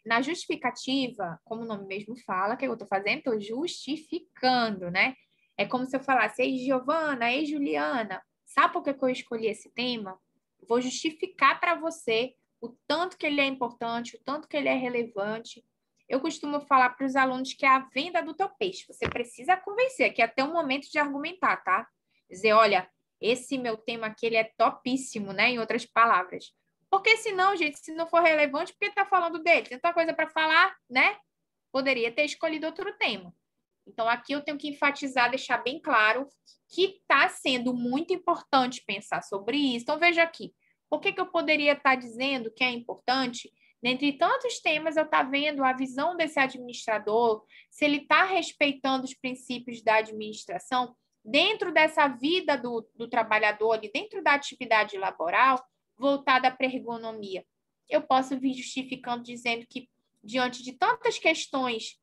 Na justificativa, como o nome mesmo fala, o que eu estou fazendo? Estou justificando, né? É como se eu falasse, ei, Giovana, ei, Juliana, sabe por que eu escolhi esse tema? Vou justificar para você o tanto que ele é importante, o tanto que ele é relevante. Eu costumo falar para os alunos que é a venda do teu peixe. Você precisa convencer, que é até um momento de argumentar, tá? Dizer, olha, esse meu tema aqui, ele é topíssimo, né? Em outras palavras. Porque senão, gente, se não for relevante, por que está falando dele? Tem tanta coisa para falar, né? Poderia ter escolhido outro tema. Então, aqui eu tenho que enfatizar, deixar bem claro que está sendo muito importante pensar sobre isso. Então, veja aqui. Por que eu poderia estar dizendo que é importante? Dentre tantos temas, eu estou vendo a visão desse administrador, se ele está respeitando os princípios da administração dentro dessa vida do trabalhador, ali, dentro da atividade laboral, voltada para a ergonomia. Eu posso vir justificando, dizendo que, diante de tantas questões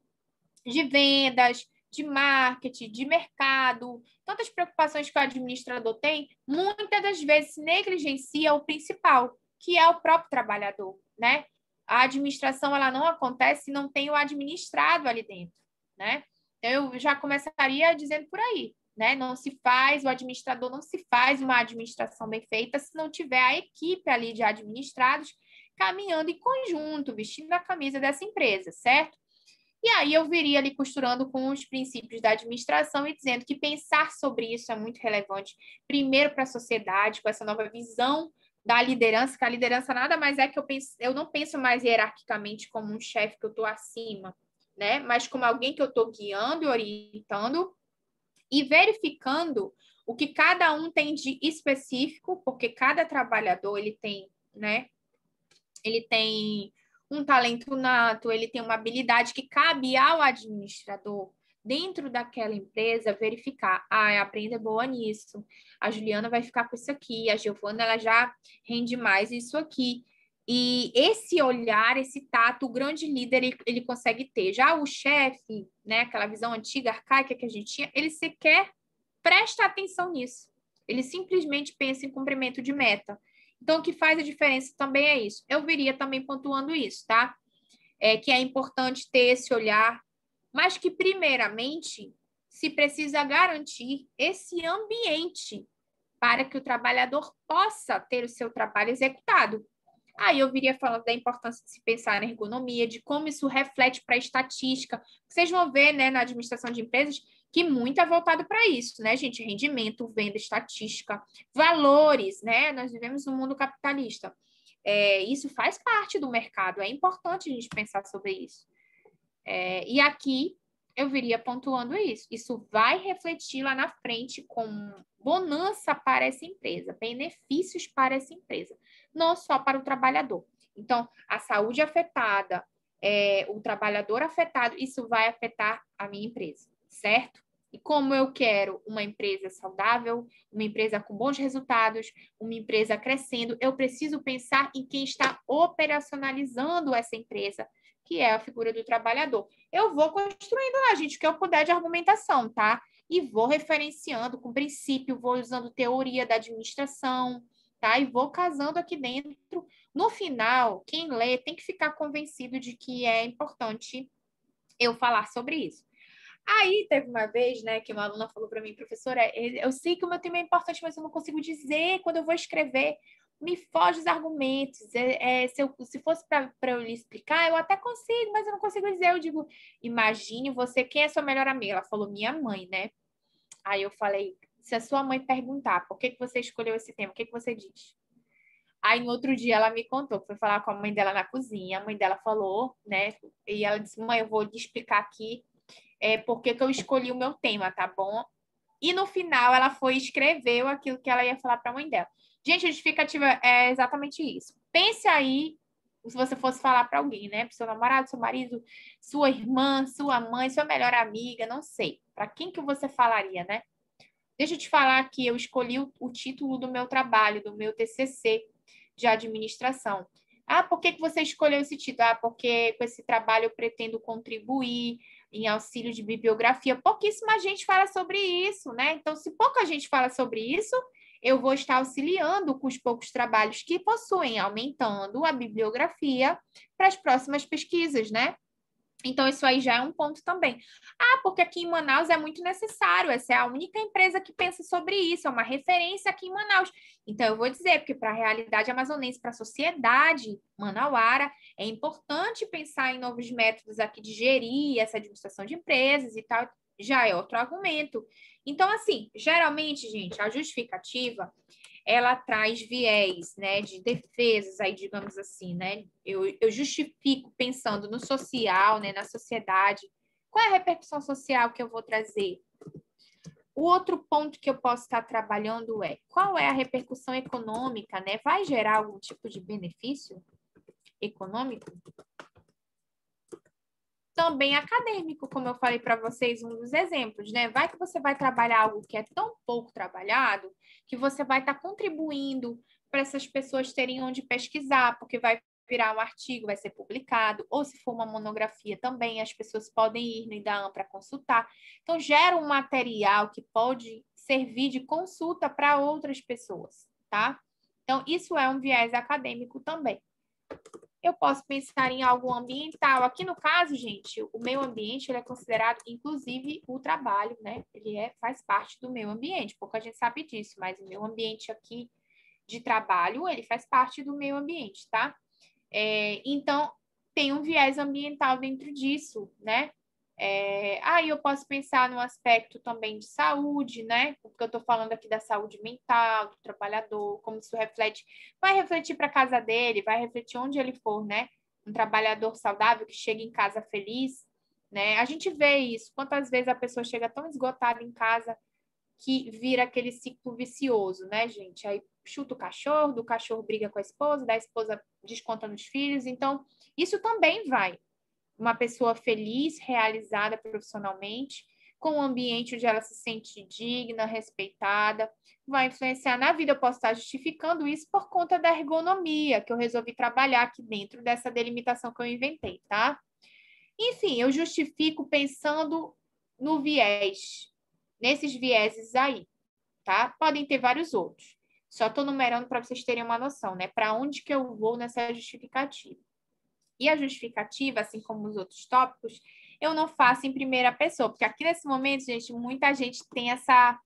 de vendas, de marketing, de mercado, tantas preocupações que o administrador tem, muitas das vezes negligencia o principal, que é o próprio trabalhador, né? A administração ela não acontece se não tem o administrado ali dentro, né? Então, eu já começaria dizendo por aí, né? Não se faz, o administrador não se faz uma administração bem feita se não tiver a equipe ali de administrados caminhando em conjunto, vestindo a camisa dessa empresa, certo? E aí eu viria ali costurando com os princípios da administração e dizendo que pensar sobre isso é muito relevante, primeiro para a sociedade, com essa nova visão da liderança, que a liderança nada mais é que eu não penso mais hierarquicamente como um chefe que eu estou acima, né? Mas como alguém que eu estou guiando e orientando e verificando o que cada um tem de específico, porque cada trabalhador ele tem, né? Ele tem um talento nato, ele tem uma habilidade que cabe ao administrador dentro daquela empresa verificar, a Brenda é boa nisso, a Juliana vai ficar com isso aqui, a Giovana ela já rende mais isso aqui. E esse olhar, esse tato, o grande líder ele consegue ter. Já o chefe, né, aquela visão antiga, arcaica que a gente tinha, ele sequer presta atenção nisso. Ele simplesmente pensa em cumprimento de meta. Então, o que faz a diferença também é isso. Eu viria também pontuando isso, tá? Que é importante ter esse olhar, mas que, primeiramente, se precisa garantir esse ambiente para que o trabalhador possa ter o seu trabalho executado. Aí eu viria falando da importância de se pensar na ergonomia, de como isso reflete para a estatística. Vocês vão ver, né, na administração de empresas, que muito é voltado para isso, né, gente? Rendimento, venda, estatística, valores, né? Nós vivemos num mundo capitalista. Isso faz parte do mercado, é importante a gente pensar sobre isso. E aqui eu viria pontuando isso. Isso vai refletir lá na frente com bonança para essa empresa, benefícios para essa empresa, não só para o trabalhador. Então, a saúde afetada, o trabalhador afetado, isso vai afetar a minha empresa, certo? E como eu quero uma empresa saudável, uma empresa com bons resultados, uma empresa crescendo, eu preciso pensar em quem está operacionalizando essa empresa, que é a figura do trabalhador. Eu vou construindo lá, gente, o que eu puder de argumentação, tá? E vou referenciando com princípio, vou usando teoria da administração, tá? E vou casando aqui dentro. No final, quem lê tem que ficar convencido de que é importante eu falar sobre isso. Aí teve uma vez, né, que uma aluna falou para mim, professora, eu sei que o meu tema é importante, mas eu não consigo dizer quando eu vou escrever. Me foge os argumentos. Se fosse para eu lhe explicar, eu até consigo, mas eu não consigo dizer. Eu digo, imagine você, quem é sua melhor amiga? Ela falou, minha mãe, né? Aí eu falei, se a sua mãe perguntar por que você escolheu esse tema, o que você diz? Aí no outro dia ela me contou que foi falar com a mãe dela na cozinha. A mãe dela falou, né? E ela disse, mãe, eu vou lhe explicar aqui por que eu escolhi o meu tema, tá bom? E no final ela foi e escreveu aquilo que ela ia falar para a mãe dela. Gente, a justificativa é exatamente isso. Pense aí, se você fosse falar para alguém, né? Para seu namorado, seu marido, sua irmã, sua mãe, sua melhor amiga, não sei. Para quem que você falaria, né? Deixa eu te falar que eu escolhi o título do meu trabalho, do meu TCC, de administração. Ah, por que você escolheu esse título? Ah, porque com esse trabalho eu pretendo contribuir em auxílio de bibliografia. Pouquíssima gente fala sobre isso, né? Então, se pouca gente fala sobre isso, eu vou estar auxiliando com os poucos trabalhos que possuem, aumentando a bibliografia para as próximas pesquisas, né? Então, isso aí já é um ponto também. Ah, porque aqui em Manaus é muito necessário. Essa é a única empresa que pensa sobre isso, é uma referência aqui em Manaus. Então, eu vou dizer, porque para a realidade amazonense, para a sociedade manauara, é importante pensar em novos métodos aqui de gerir essa administração de empresas e tal. Já é outro argumento. Então, assim, geralmente, gente, a justificativa ela traz viés, né, de defesas, aí, digamos assim, né? Eu justifico pensando no social, né, na sociedade. Qual é a repercussão social que eu vou trazer? O outro ponto que eu posso estar trabalhando é qual é a repercussão econômica, né? Vai gerar algum tipo de benefício econômico? Também acadêmico, como eu falei para vocês, um dos exemplos, né? Vai que você vai trabalhar algo que é tão pouco trabalhado que você vai estar contribuindo para essas pessoas terem onde pesquisar, porque vai virar um artigo, vai ser publicado, ou se for uma monografia também, as pessoas podem ir no IDAAM para consultar. Então, gera um material que pode servir de consulta para outras pessoas, tá? Então, isso é um viés acadêmico também. Eu posso pensar em algo ambiental. Aqui no caso, gente, o meio ambiente ele é considerado, inclusive, o trabalho, né? Faz parte do meio ambiente. Pouca gente sabe disso, mas o meio ambiente aqui de trabalho, ele faz parte do meio ambiente, tá? Então, tem um viés ambiental dentro disso, né? Aí eu posso pensar no aspecto também de saúde, né? Porque eu estou falando aqui da saúde mental, do trabalhador, como isso reflete, vai refletir para a casa dele, vai refletir onde ele for, né? Um trabalhador saudável que chega em casa feliz, né? A gente vê isso, quantas vezes a pessoa chega tão esgotada em casa que vira aquele ciclo vicioso, né, gente? Aí chuta o cachorro, do cachorro briga com a esposa, da esposa desconta nos filhos, então isso também vai uma pessoa feliz, realizada profissionalmente, com um ambiente onde ela se sente digna, respeitada, vai influenciar na vida. Eu posso estar justificando isso por conta da ergonomia, que eu resolvi trabalhar aqui dentro dessa delimitação que eu inventei, tá? Enfim, eu justifico pensando no viés, nesses vieses aí, tá? Podem ter vários outros. Só estou numerando para vocês terem uma noção, né? Para onde que eu vou nessa justificativa. E a justificativa, assim como os outros tópicos, eu não faço em primeira pessoa, porque aqui nesse momento, gente, muita gente tem essa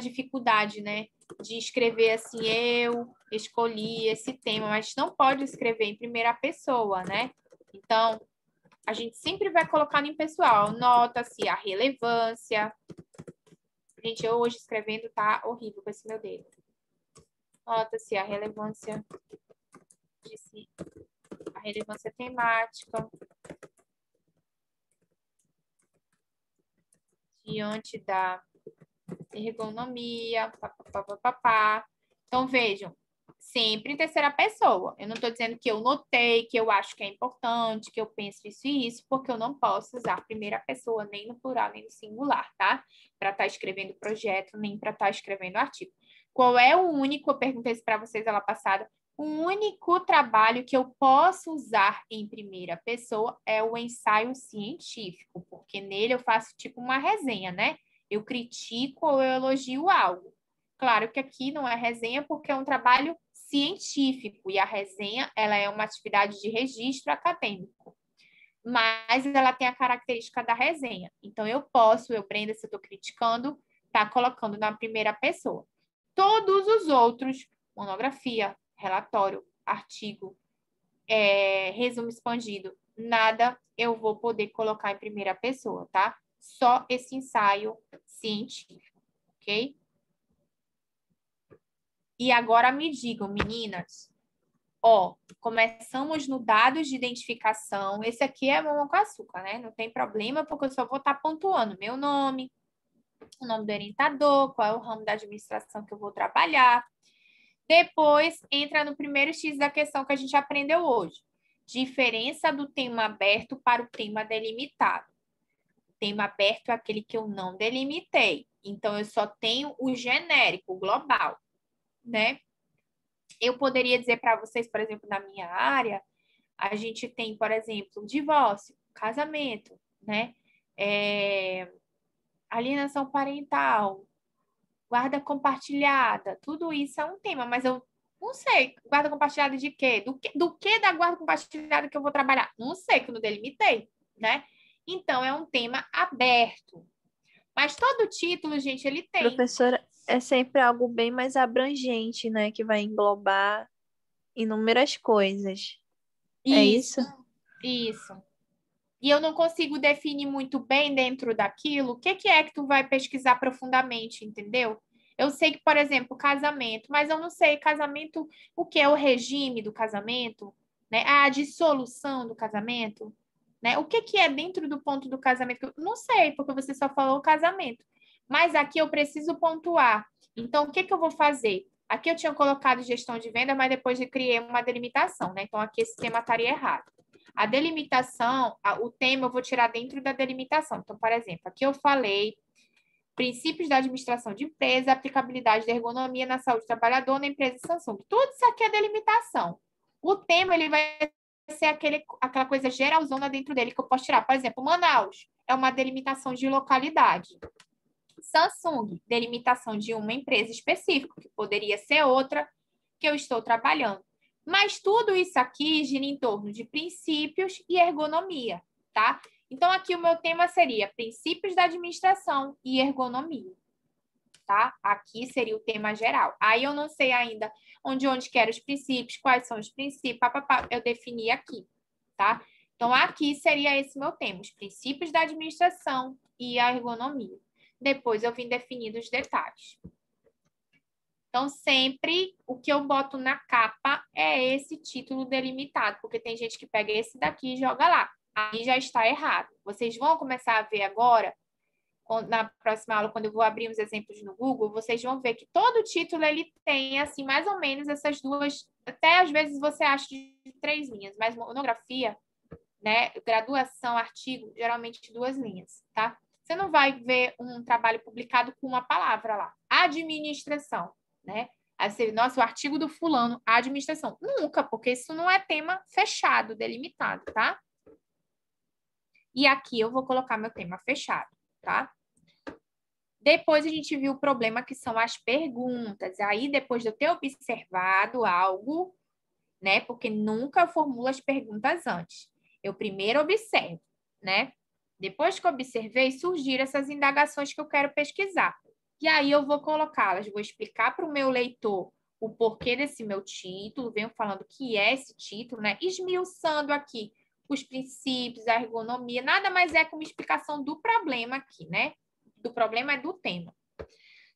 dificuldade, né? De escrever assim, eu escolhi esse tema, mas não pode escrever em primeira pessoa, né? Então, a gente sempre vai colocar em pessoal, nota-se a relevância. Gente, eu hoje escrevendo tá horrível com esse meu dedo. Nota-se a relevância de si, a relevância temática, diante da ergonomia, papapá. Então, vejam, sempre em terceira pessoa. Eu não estou dizendo que eu notei, que eu acho que é importante, que eu penso isso e isso, porque eu não posso usar primeira pessoa, nem no plural, nem no singular, tá? Para estar escrevendo projeto, nem para estar escrevendo artigo. Qual é o único, eu perguntei isso para vocês ela passada, o único trabalho que eu posso usar em primeira pessoa é o ensaio científico, porque nele eu faço tipo uma resenha, né? Eu critico ou eu elogio algo. Claro que aqui não é resenha porque é um trabalho científico e a resenha ela é uma atividade de registro acadêmico, mas ela tem a característica da resenha. Então eu posso, Brenda, se eu estou criticando, tá colocando na primeira pessoa. Todos os outros, monografia, relatório, artigo, resumo expandido, nada eu vou poder colocar em primeira pessoa, tá? Só esse ensaio científico, ok? E agora me digam, meninas, começamos no dados de identificação. Esse aqui é mamão com açúcar, né? Não tem problema, porque eu só vou estar pontuando meu nome, o nome do orientador, qual é o ramo da administração que eu vou trabalhar. Depois, entra no primeiro X da questão que a gente aprendeu hoje. Diferença do tema aberto para o tema delimitado. O tema aberto é aquele que eu não delimitei. Então, eu só tenho o genérico, o global, né? Eu poderia dizer para vocês, por exemplo, na minha área, a gente tem, por exemplo, divórcio, casamento, né? Alienação parental, guarda compartilhada, tudo isso é um tema, mas eu não sei, guarda compartilhada de quê? Do que da guarda compartilhada que eu vou trabalhar? Não sei, que eu não delimitei, né? Então, é um tema aberto. Mas todo título, gente, ele tem. Professora, é sempre algo bem mais abrangente, né? Que vai englobar inúmeras coisas. É Isso, isso? isso. E eu não consigo definir muito bem dentro daquilo o que é que tu vai pesquisar profundamente, entendeu? Eu sei que, por exemplo, casamento, mas eu não sei casamento, o que é o regime do casamento, né? A dissolução do casamento, né? O que é dentro do ponto do casamento? Eu não sei, porque você só falou casamento. Mas aqui eu preciso pontuar. Então, o que eu vou fazer? Aqui eu tinha colocado gestão de venda, mas depois eu criei uma delimitação, né? Então, aqui esse tema estaria errado. A delimitação, o tema eu vou tirar dentro da delimitação. Então, por exemplo, aqui eu falei princípios da administração de empresa, aplicabilidade da ergonomia na saúde do trabalhador na empresa Samsung. Tudo isso aqui é delimitação. O tema ele vai ser aquela coisa geralzona dentro dele que eu posso tirar. Por exemplo, Manaus é uma delimitação de localidade. Samsung, delimitação de uma empresa específica, que poderia ser outra que eu estou trabalhando. Mas tudo isso aqui gira em torno de princípios e ergonomia, tá? Então, aqui o meu tema seria princípios da administração e ergonomia, tá? Aqui seria o tema geral. Aí eu não sei ainda onde quero os princípios, quais são os princípios, eu defini aqui, tá? Então, aqui seria esse meu tema, os princípios da administração e a ergonomia. Depois eu vim definindo os detalhes. Então, sempre o que eu boto na capa é esse título delimitado, porque tem gente que pega esse daqui e joga lá. Aí já está errado. Vocês vão começar a ver agora, na próxima aula, quando eu vou abrir uns exemplos no Google, vocês vão ver que todo título ele tem, assim, mais ou menos essas duas, até às vezes você acha de 3 linhas, mas monografia, né, graduação, artigo, geralmente 2 linhas, tá? Você não vai ver um trabalho publicado com uma palavra lá. Administração, né? Assim, nossa, o artigo do fulano, administração. Nunca, porque isso não é tema fechado, delimitado, tá? E aqui eu vou colocar meu tema fechado, tá? Depois a gente viu o problema que são as perguntas. Aí, depois de eu ter observado algo, né? Porque nunca formulo as perguntas antes. Eu primeiro observo, né? Depois que eu observei, surgiram essas indagações que eu quero pesquisar. E aí eu vou colocá-las, vou explicar para o meu leitor o porquê desse meu título, venho falando o que é esse título, né? Esmiuçando aqui os princípios, a ergonomia, nada mais é que uma explicação do problema aqui, né? Do problema é do tema.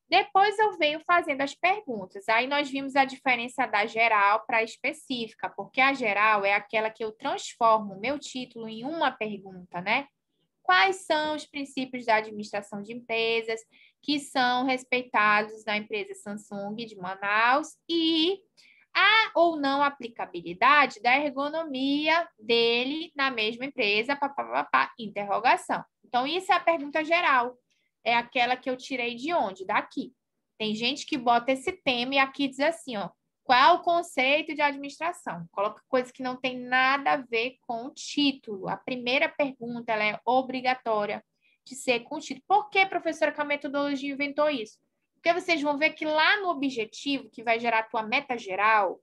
Depois eu venho fazendo as perguntas. Aí nós vimos a diferença da geral para a específica, porque a geral é aquela que eu transformo o meu título em uma pergunta, né? Quais são os princípios da administração de empresas que são respeitados na empresa Samsung de Manaus e a ou não aplicabilidade da ergonomia dele na mesma empresa, interrogação. Então, isso é a pergunta geral. É aquela que eu tirei de onde? Daqui. Tem gente que bota esse tema e aqui diz assim, ó, qual é o conceito de administração? Coloca coisa que não tem nada a ver com o título. A primeira pergunta ela é obrigatória de ser com o título. Por que, professora, que a metodologia inventou isso? Porque vocês vão ver que lá no objetivo, que vai gerar a tua meta geral,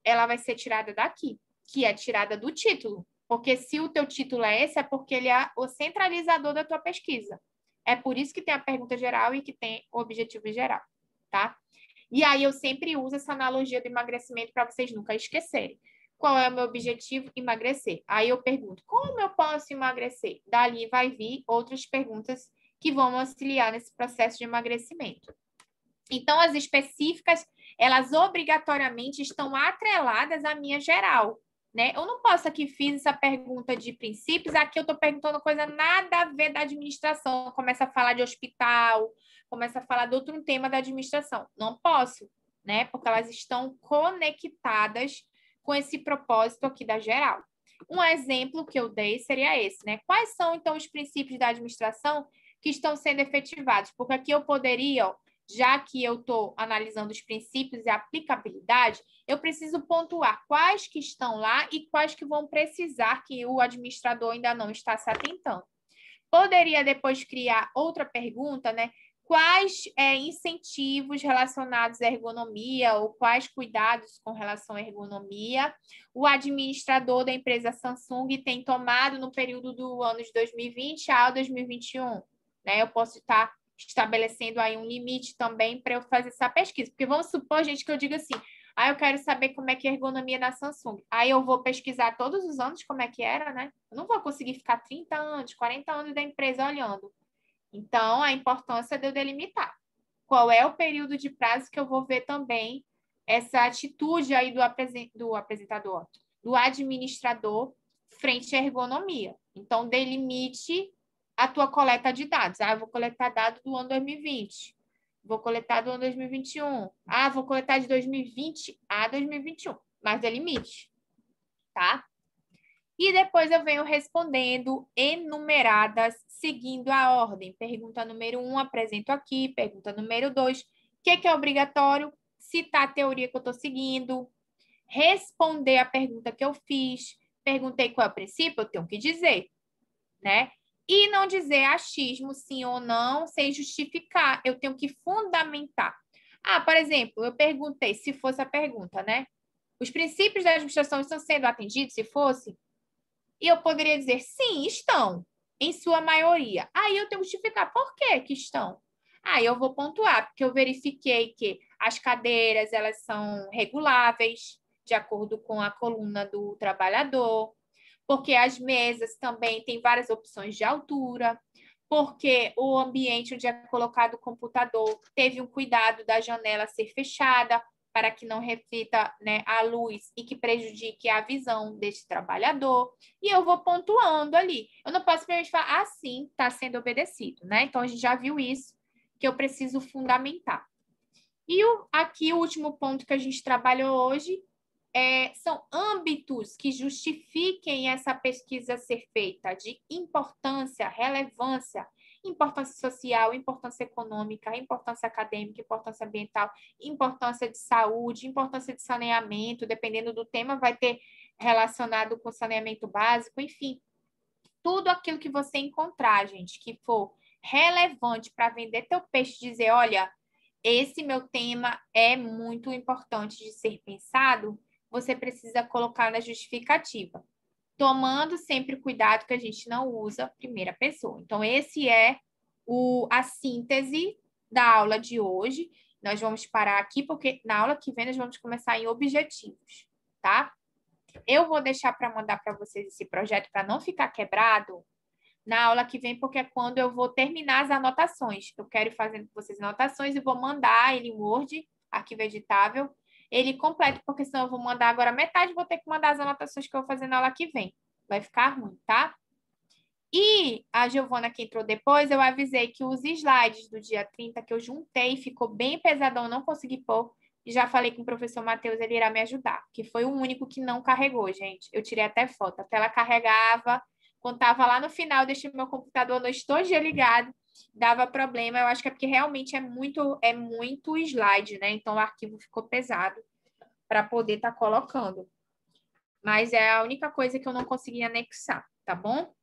ela vai ser tirada daqui, que é tirada do título. Porque se o teu título é esse, é porque ele é o centralizador da tua pesquisa. É por isso que tem a pergunta geral e que tem o objetivo geral, tá? E aí eu sempre uso essa analogia do emagrecimento para vocês nunca esquecerem. Qual é o meu objetivo? Emagrecer. Aí eu pergunto, como eu posso emagrecer? Dali vai vir outras perguntas que vão auxiliar nesse processo de emagrecimento. Então, as específicas, elas obrigatoriamente estão atreladas à minha geral, né? Eu não posso aqui, fiz essa pergunta de princípios, aqui eu estou perguntando coisa nada a ver da administração, começa a falar de hospital, começa a falar de outro tema da administração. Não posso, né? Porque elas estão conectadas com esse propósito aqui da geral. Um exemplo que eu dei seria esse, né? Quais são, então, os princípios da administração que estão sendo efetivados? Porque aqui eu poderia, ó, já que eu estou analisando os princípios e a aplicabilidade, eu preciso pontuar quais que estão lá e quais que vão precisar que o administrador ainda não está se atentando. Poderia depois criar outra pergunta, né? Quais incentivos relacionados à ergonomia ou quais cuidados com relação à ergonomia o administrador da empresa Samsung tem tomado no período do ano de 2020 a 2021? Né? Eu posso estar estabelecendo aí um limite também para eu fazer essa pesquisa. Porque vamos supor, gente, que eu diga assim, eu quero saber como é que é a ergonomia na Samsung. Aí eu vou pesquisar todos os anos como é que era, né? Eu não vou conseguir ficar 30 anos, 40 anos da empresa olhando. Então, a importância de eu delimitar. Qual é o período de prazo que eu vou ver também essa atitude aí do apresentador, do administrador frente à ergonomia. Então, delimite a tua coleta de dados. Eu vou coletar dados do ano 2020. Vou coletar do ano 2021. Vou coletar de 2020 a 2021. Mas delimite, tá? E depois eu venho respondendo enumeradas, seguindo a ordem. Pergunta número 1, apresento aqui. Pergunta número 2, o que é obrigatório? Citar a teoria que eu estou seguindo. Responder a pergunta que eu fiz. Perguntei qual é o princípio, eu tenho que dizer, né? E não dizer achismo, sim ou não, sem justificar. Eu tenho que fundamentar. Por exemplo, eu perguntei, se fosse a pergunta, né? Os princípios da administração estão sendo atendidos, se fosse? E eu poderia dizer, sim, estão, em sua maioria. Aí eu tenho que justificar por que estão. Aí eu vou pontuar, porque eu verifiquei que as cadeiras, elas são reguláveis, de acordo com a coluna do trabalhador, porque as mesas também têm várias opções de altura, porque o ambiente onde é colocado o computador teve um cuidado da janela ser fechada, para que não reflita, né, a luz e que prejudique a visão desse trabalhador. E eu vou pontuando ali. Eu não posso simplesmente falar, sim, está sendo obedecido, né? Então, a gente já viu isso, que eu preciso fundamentar. E aqui o último ponto que a gente trabalhou hoje são âmbitos que justifiquem essa pesquisa ser feita de importância, relevância, importância social, importância econômica, importância acadêmica, importância ambiental, importância de saúde, importância de saneamento, dependendo do tema, vai ter relacionado com saneamento básico, enfim. Tudo aquilo que você encontrar, gente, que for relevante para vender teu peixe, dizer, olha, esse meu tema é muito importante de ser pensado, você precisa colocar na justificativa, tomando sempre cuidado que a gente não usa primeira pessoa. Então, esse é a síntese da aula de hoje. Nós vamos parar aqui, porque na aula que vem nós vamos começar em objetivos, tá? Eu vou deixar para mandar para vocês esse projeto para não ficar quebrado na aula que vem, porque é quando eu vou terminar as anotações. Eu quero ir fazendo com vocês anotações e vou mandar ele em Word, arquivo editável, ele completo, porque senão eu vou mandar agora metade, vou ter que mandar as anotações que eu vou fazer na aula que vem. Vai ficar ruim, tá? E a Giovana, que entrou depois, eu avisei que os slides do dia 30 que eu juntei, ficou bem pesadão, não consegui pôr. E já falei com o professor Matheus, ele irá me ajudar, que foi o único que não carregou, gente. Eu tirei até foto. A tela carregava, quando estava lá no final, deixei meu computador a noite todo dia ligado, dava problema. Eu acho que é porque realmente é muito slide, né? Então o arquivo ficou pesado para poder estar colocando. Mas é a única coisa que eu não consegui anexar, tá bom?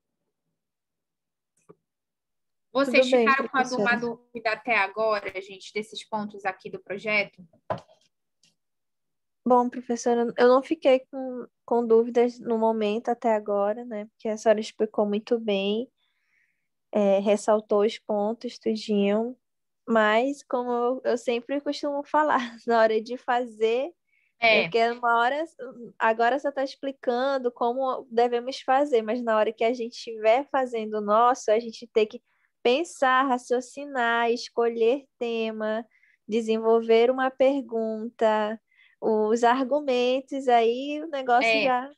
Vocês Tudo bem, ficaram com alguma professora. dúvida até agora, gente, desses pontos aqui do projeto? Bom, professora, eu não fiquei com dúvidas no momento até agora, né? Porque a senhora explicou muito bem, ressaltou os pontos, tudinho. Mas, como eu sempre costumo falar, na hora de fazer, eu É, quero uma hora. Agora você está explicando como devemos fazer, mas na hora que a gente estiver fazendo o nosso, a gente tem que pensar, raciocinar, escolher tema, desenvolver uma pergunta, os argumentos, aí o negócio é. já é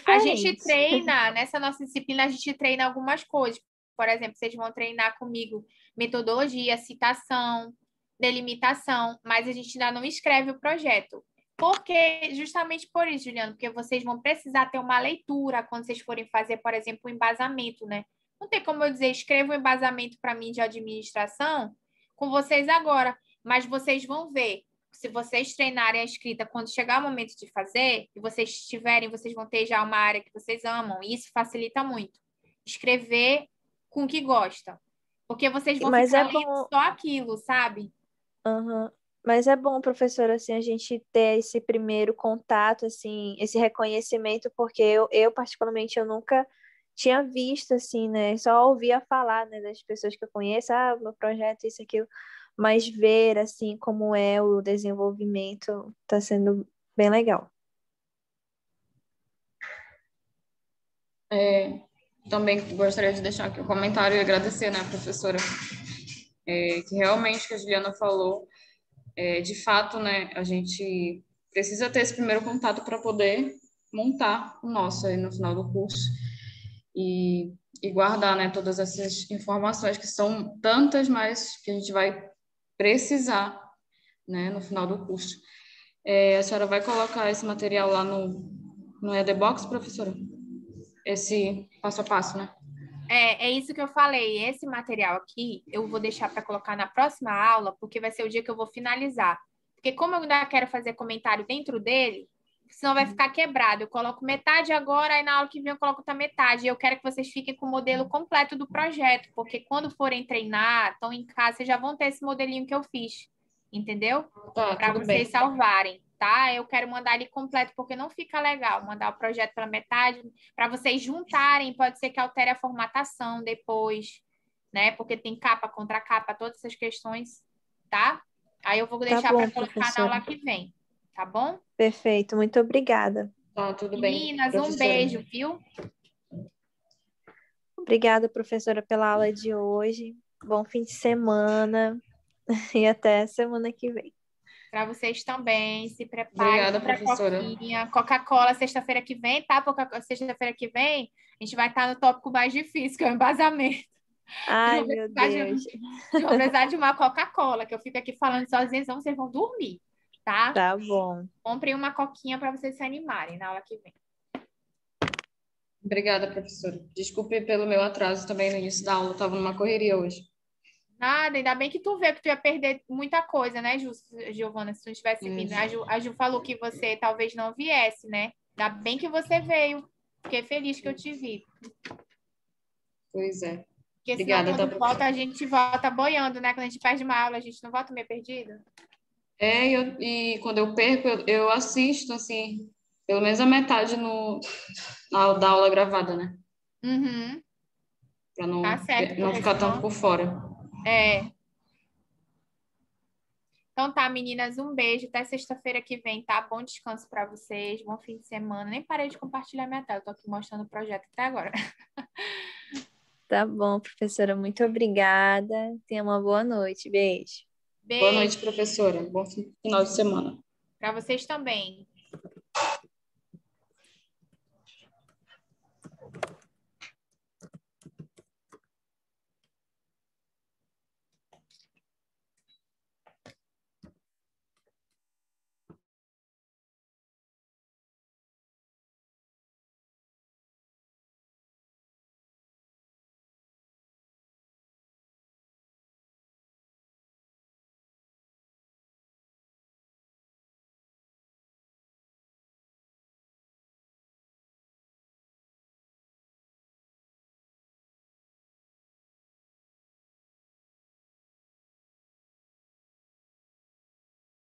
A gente diferente. treina, nessa nossa disciplina, a gente treina algumas coisas. Por exemplo, vocês vão treinar comigo metodologia, citação, delimitação, mas a gente ainda não escreve o projeto. Porque, justamente por isso, Juliano, porque vocês vão precisar ter uma leitura quando vocês forem fazer, por exemplo, o embasamento, né? Não tem como eu dizer, escreva um embasamento para mim de administração, com vocês agora, mas vocês vão ver. Se vocês treinarem a escrita quando chegar o momento de fazer, e vocês tiverem, vocês vão ter já uma área que vocês amam, e isso facilita muito. Escrever com o que gosta. Porque vocês vão Mas ficar é lendo bom, só aquilo, sabe? aham. Mas é bom, professora, assim, a gente ter esse primeiro contato, assim, esse reconhecimento, porque eu particularmente, eu nunca tinha visto, assim, né? Só ouvia falar, né, das pessoas que eu conheço, meu projeto, isso, aquilo. Mas ver, assim, como é o desenvolvimento, tá sendo bem legal. Também gostaria de deixar aqui um comentário e agradecer, né, professora, que realmente o que a Juliana falou, de fato, né, a gente precisa ter esse primeiro contato para poder montar o nosso aí no final do curso e, e guardar, né, todas essas informações que são tantas, mas que a gente vai precisar, né, no final do curso. A senhora vai colocar esse material lá no EDBox, professora? Esse passo a passo, né? É isso que eu falei. Esse material aqui eu vou deixar para colocar na próxima aula, porque vai ser o dia que eu vou finalizar. Porque como eu ainda quero fazer comentário dentro dele, senão vai ficar quebrado. Eu coloco metade agora, aí na aula que vem eu coloco outra metade. E eu quero que vocês fiquem com o modelo completo do projeto, porque quando forem treinar, estão em casa, vocês já vão ter esse modelinho que eu fiz. Entendeu? Tá, Para tudo vocês bem. salvarem, tá? Eu quero mandar ele completo, porque não fica legal mandar o projeto pela metade, para vocês juntarem, pode ser que altere a formatação depois, né? Porque tem capa contra capa, todas essas questões, tá? Aí eu vou Tá deixar para bom, colocar na aula professora. que vem, tá bom? Perfeito, muito obrigada. Tá, tudo bem, Meninas, um professora. beijo, viu? Obrigada, professora, pela aula de hoje. Bom fim de semana e até semana que vem. Para vocês também, se preparem Obrigada, para a professora. coquinha. Coca-Cola, sexta-feira que vem, tá? Sexta-feira que vem, a gente vai estar no tópico mais difícil, que é o embasamento. Vocês Ai, vão meu precisar Deus. vocês vão precisar de uma Coca-Cola, que eu fico aqui falando sozinha, senão vocês vão dormir, tá? Tá bom. Comprem uma coquinha para vocês se animarem na aula que vem. Obrigada, professora. Desculpe pelo meu atraso também no início da aula, estava numa correria hoje. Nada, ainda bem que tu vê que tu ia perder muita coisa, né, Giovana, se tu não tivesse vindo. A Ju falou que você talvez não viesse, né? Ainda bem que você veio. Fiquei feliz que eu te vi. Pois é. Porque senão, Obrigada, tá, quando volta, professora? a gente volta boiando, né? Quando a gente perde uma aula, a gente não volta meio perdido. E quando eu perco, eu assisto, assim, pelo menos a metade da aula gravada, né? Uhum, Para tá não, certo, não porque ficar tanto senão... por fora. É. Então tá, meninas, um beijo. Até sexta-feira que vem, tá? Bom descanso para vocês, bom fim de semana. Nem parei de compartilhar minha tela, tô aqui mostrando o projeto até agora. Tá bom, professora. Muito obrigada. Tenha uma boa noite. Beijo. Boa noite, Beijo professora. Bom final de semana. para vocês também.